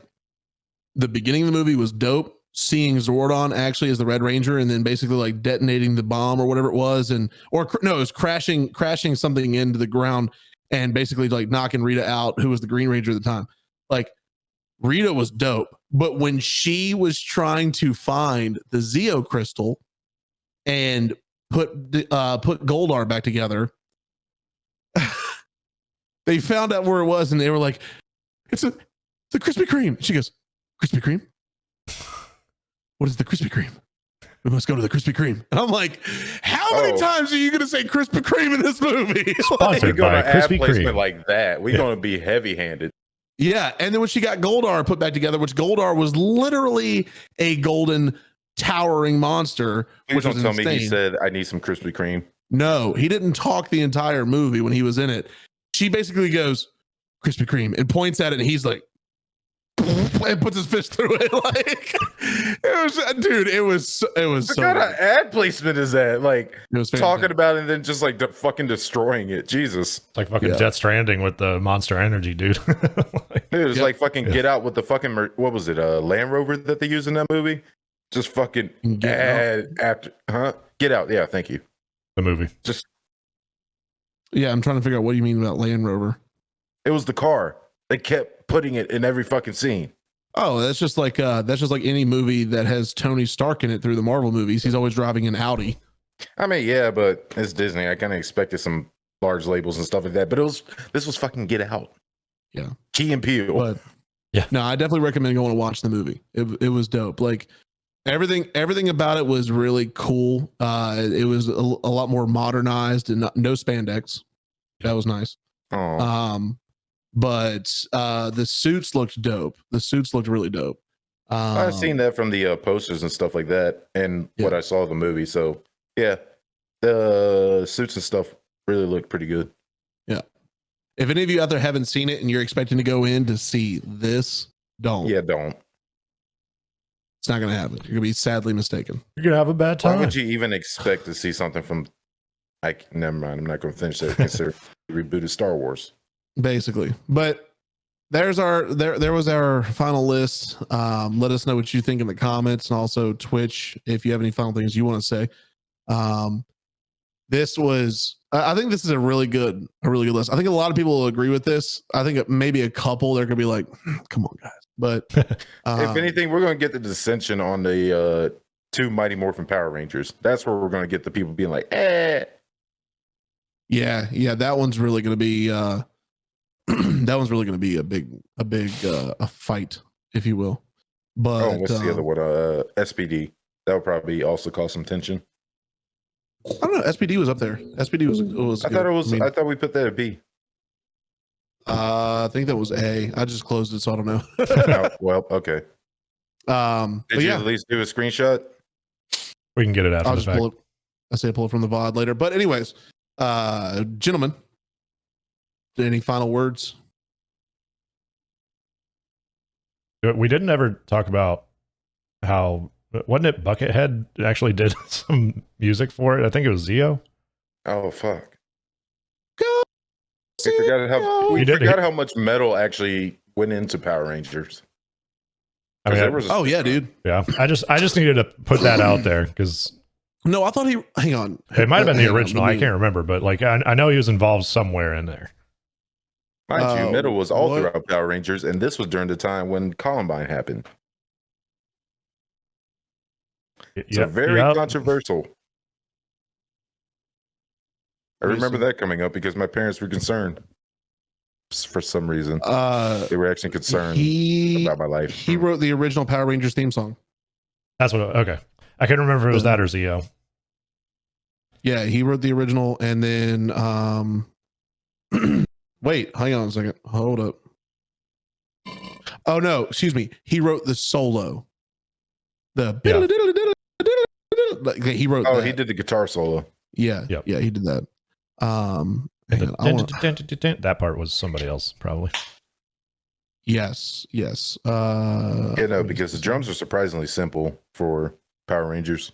the beginning of the movie was dope. Seeing Zordon actually as the Red Ranger, and then basically like detonating the bomb or whatever it was, it was crashing something into the ground, and basically like knocking Rita out, who was the Green Ranger at the time. Like Rita was dope, but when she was trying to find the Zeo crystal and put Goldar back together, they found out where it was, and they were like, it's a Krispy Kreme. She goes, Krispy Kreme? What is the Krispy Kreme? We must go to the Krispy Kreme. And I'm like, how many times are you going to say Krispy Kreme in this movie? Sponsored We're by gonna add Krispy placement Kreme. like that. We're gonna be heavy-handed. Yeah. And then when she got Goldar put back together, which Goldar was literally a golden towering monster, Please which don't was tell me he insane. said, "I need some Krispy Kreme." No, he didn't talk the entire movie when he was in it. She basically goes, Krispy Kreme, and points at it, and he's like, and puts his fist through it. Like, it was What so kind good. of ad placement is that? Like It was talking fantastic. about it and then just like fucking destroying it. Jesus, It's like fucking Yeah. Jet Stranding with the Monster Energy, dude. Like, dude, it's Yep. like fucking Get Out with the fucking what was it? Land Rover that they use in that movie. Just fucking Get ad after, huh? Get Out. Yeah, thank you. the movie. Just Yeah, I'm trying to figure out what you mean about Land Rover. it was the car. They kept putting it in every fucking scene. Oh, that's just like any movie that has Tony Stark in it through the Marvel movies. He's always driving an Audi. I mean, yeah, but it's Disney. I kind of expected some large labels and stuff like that. But this was fucking Get Out. Yeah. Key and Peele. But Yeah. no, I definitely recommend going to watch the movie. It was dope. Like everything about it was really cool. It was a lot more modernized and no spandex. That was nice. Oh. But the suits looked dope. The suits looked really dope. I've seen that from the posters and stuff like that, and what I saw of the movie. So yeah, the suits and stuff really look pretty good. Yeah. If any of you out there haven't seen it and you're expecting to go in to see this, don't. Yeah, don't. It's not going to happen. You're going to be sadly mistaken. You're gonna have a bad Why time. would you even expect to see something from? Never mind. I'm not going to finish that. Consider rebooted Star Wars. Basically. But there was our final list. Let us know what you think in the comments, and also Twitch if you have any final things you want to say. This was, I think this is a really good list. I think a lot of people will agree with this. I think maybe a couple they're gonna be like, come on guys. But If anything, we're going to get the dissension on the two Mighty Morphin Power Rangers. That's where we're going to get the people being like, yeah, that one's really gonna be that one's really gonna be a big a fight, if you will. But oh, what's the other one? SPD. That would probably also cause some tension. I don't know. SPD was up there. SPD was I good. thought it was. I mean, I thought we put that at B. I think that was A. I just closed it, so I don't know. Oh, well, okay. But Did you yeah, at least do a screenshot? We can get it after I'll the just fact. pull it. I say pull it from the VOD later. But anyways, gentlemen, any final words? We didn't ever talk about how, wasn't it Buckethead actually did some music for it? I think it was Zeo. Oh fuck! We did forgot how much metal actually went into Power Rangers. I mean, There was a- yeah, dude. yeah. I just needed to put that out there because No, I thought hang on. it might have been the Hang on, original. let I me- can't remember, but like I know he was involved somewhere in there. Mind you, metal was all what? throughout Power Rangers, and this was during the time when Columbine happened. So very controversial. I remember that coming up because my parents were concerned for some reason. They were actually concerned about my life. He wrote the original Power Rangers theme song. That's what. Okay, I couldn't remember if it was that or Zio. Yeah, he wrote the original, and then wait, hang on a second. Hold up. Oh no, excuse me. He wrote the solo. The he wrote. Oh, that. he did the guitar solo. Yeah, Yep. yeah, he did that. hang on, I wanna- That part was somebody else, probably. yes. Yeah, no, because the drums are surprisingly simple for Power Rangers.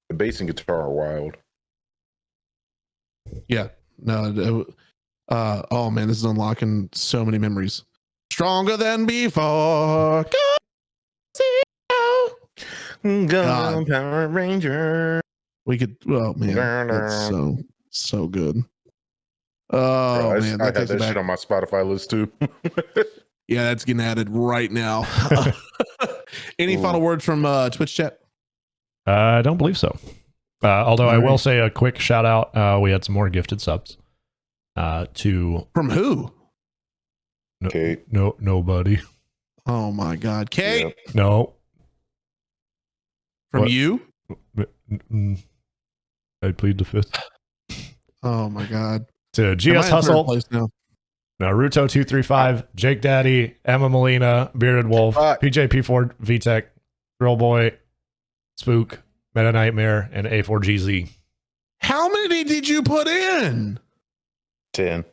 The bass and guitar are wild. Yeah, no. Oh man, this is unlocking so many memories. Stronger than before. God. Power Ranger. We could. Oh man, that's so good. Oh Bro, man, I that had takes it that shit back. on my Spotify list too. Yeah, that's getting added right now. Any Ooh. final words from Twitch chat? I don't believe so. Although I All will right. say a quick shout out. We had some more gifted subs. To From who? Kate. nobody. Oh my God, Kate. Yep. No. From What? you? I plead the fifth. Oh my God. To Am I GS in third Hustle, place now? Naruto235, Jake Daddy, Emma Molina, Bearded Wolf, PJP4 VTech, Girl Boy, Spook, Meta Nightmare, and A4GZ. How many did you put in? 10.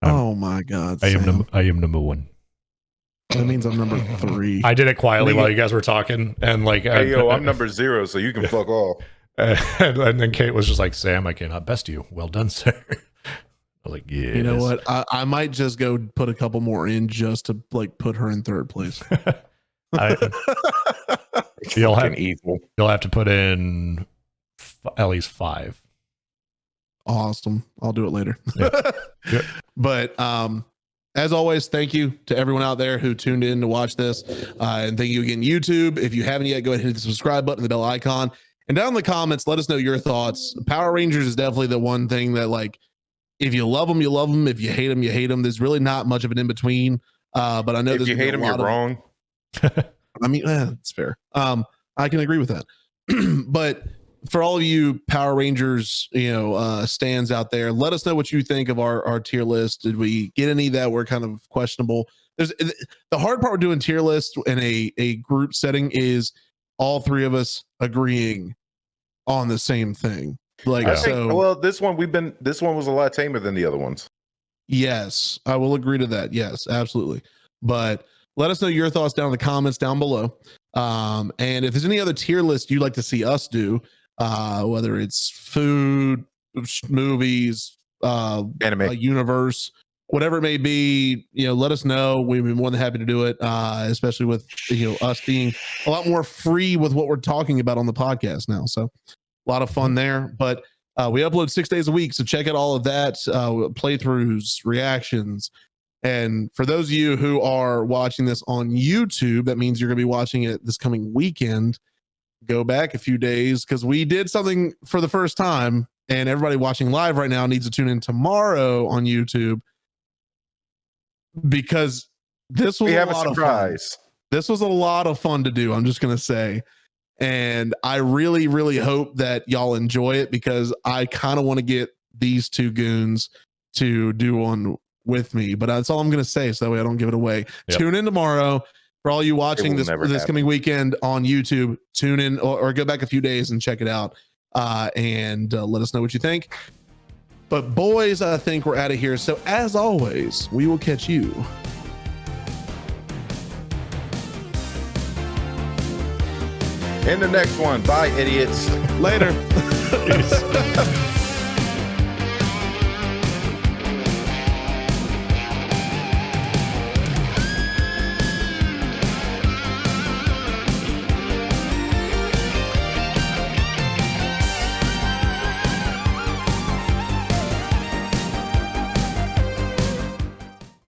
Oh my God. I am Sam. number one. That means I'm number 3. I did it quietly while you guys were talking, and like, Hey, yo, I'm number 0, so you can fuck off. and then Kate was just like, "Sam, I cannot best you. Well done, sir." I was like, "Yeah." You know what? I might just go put a couple more in just to like put her in third place. You'll Fucking have evil. you'll have to put in at least 5. Awesome. I'll do it later. Yeah. But as always, thank you to everyone out there who tuned in to watch this. And thank you again, YouTube. If you haven't yet, go ahead and hit the subscribe button, the bell icon. And down in the comments, let us know your thoughts. Power Rangers is definitely the one thing that, like, if you love them, you love them. If you hate them, you hate them. There's really not much of an in between. But I know If there's you gonna be hate a him, you're lot of- wrong. I mean, it's fair. I can agree with that. But for all of you Power Rangers, stands out there, let us know what you think of our tier list. Did we get any that were kind of questionable? There's the hard part with doing tier list in a group setting is all 3 of us agreeing on the same thing. Like, I so think, well, this one was a lot tamer than the other ones. yes, I will agree to that. Yes, absolutely. But let us know your thoughts down in the comments down below. And if there's any other tier list you'd like to see us do, whether it's food, movies, Anime. universe, whatever it may be, let us know. We'd be more than happy to do it, especially with us being a lot more free with what we're talking about on the podcast now. So a lot of fun there. But we upload 6 days a week, so check out all of that, playthroughs, reactions. And for those of you who are watching this on YouTube, that means you're going to be watching it this coming weekend. Go back a few days because we did something for the first time, and everybody watching live right now needs to tune in tomorrow on YouTube because this was We a have a lot of fun. surprise. This was a lot of fun to do. I'm just going to say. And I really, really hope that y'all enjoy it because I kind of want to get these 2 goons to do one with me. But that's all I'm going to say. So that way I don't give it away. Yep. Tune in tomorrow. For all you watching will this never happen. coming weekend on YouTube, tune in or go back a few days and check it out. And let us know what you think. But boys, I think we're out of here. So as always, we will catch you In the next one. Bye, idiots. later. Peace.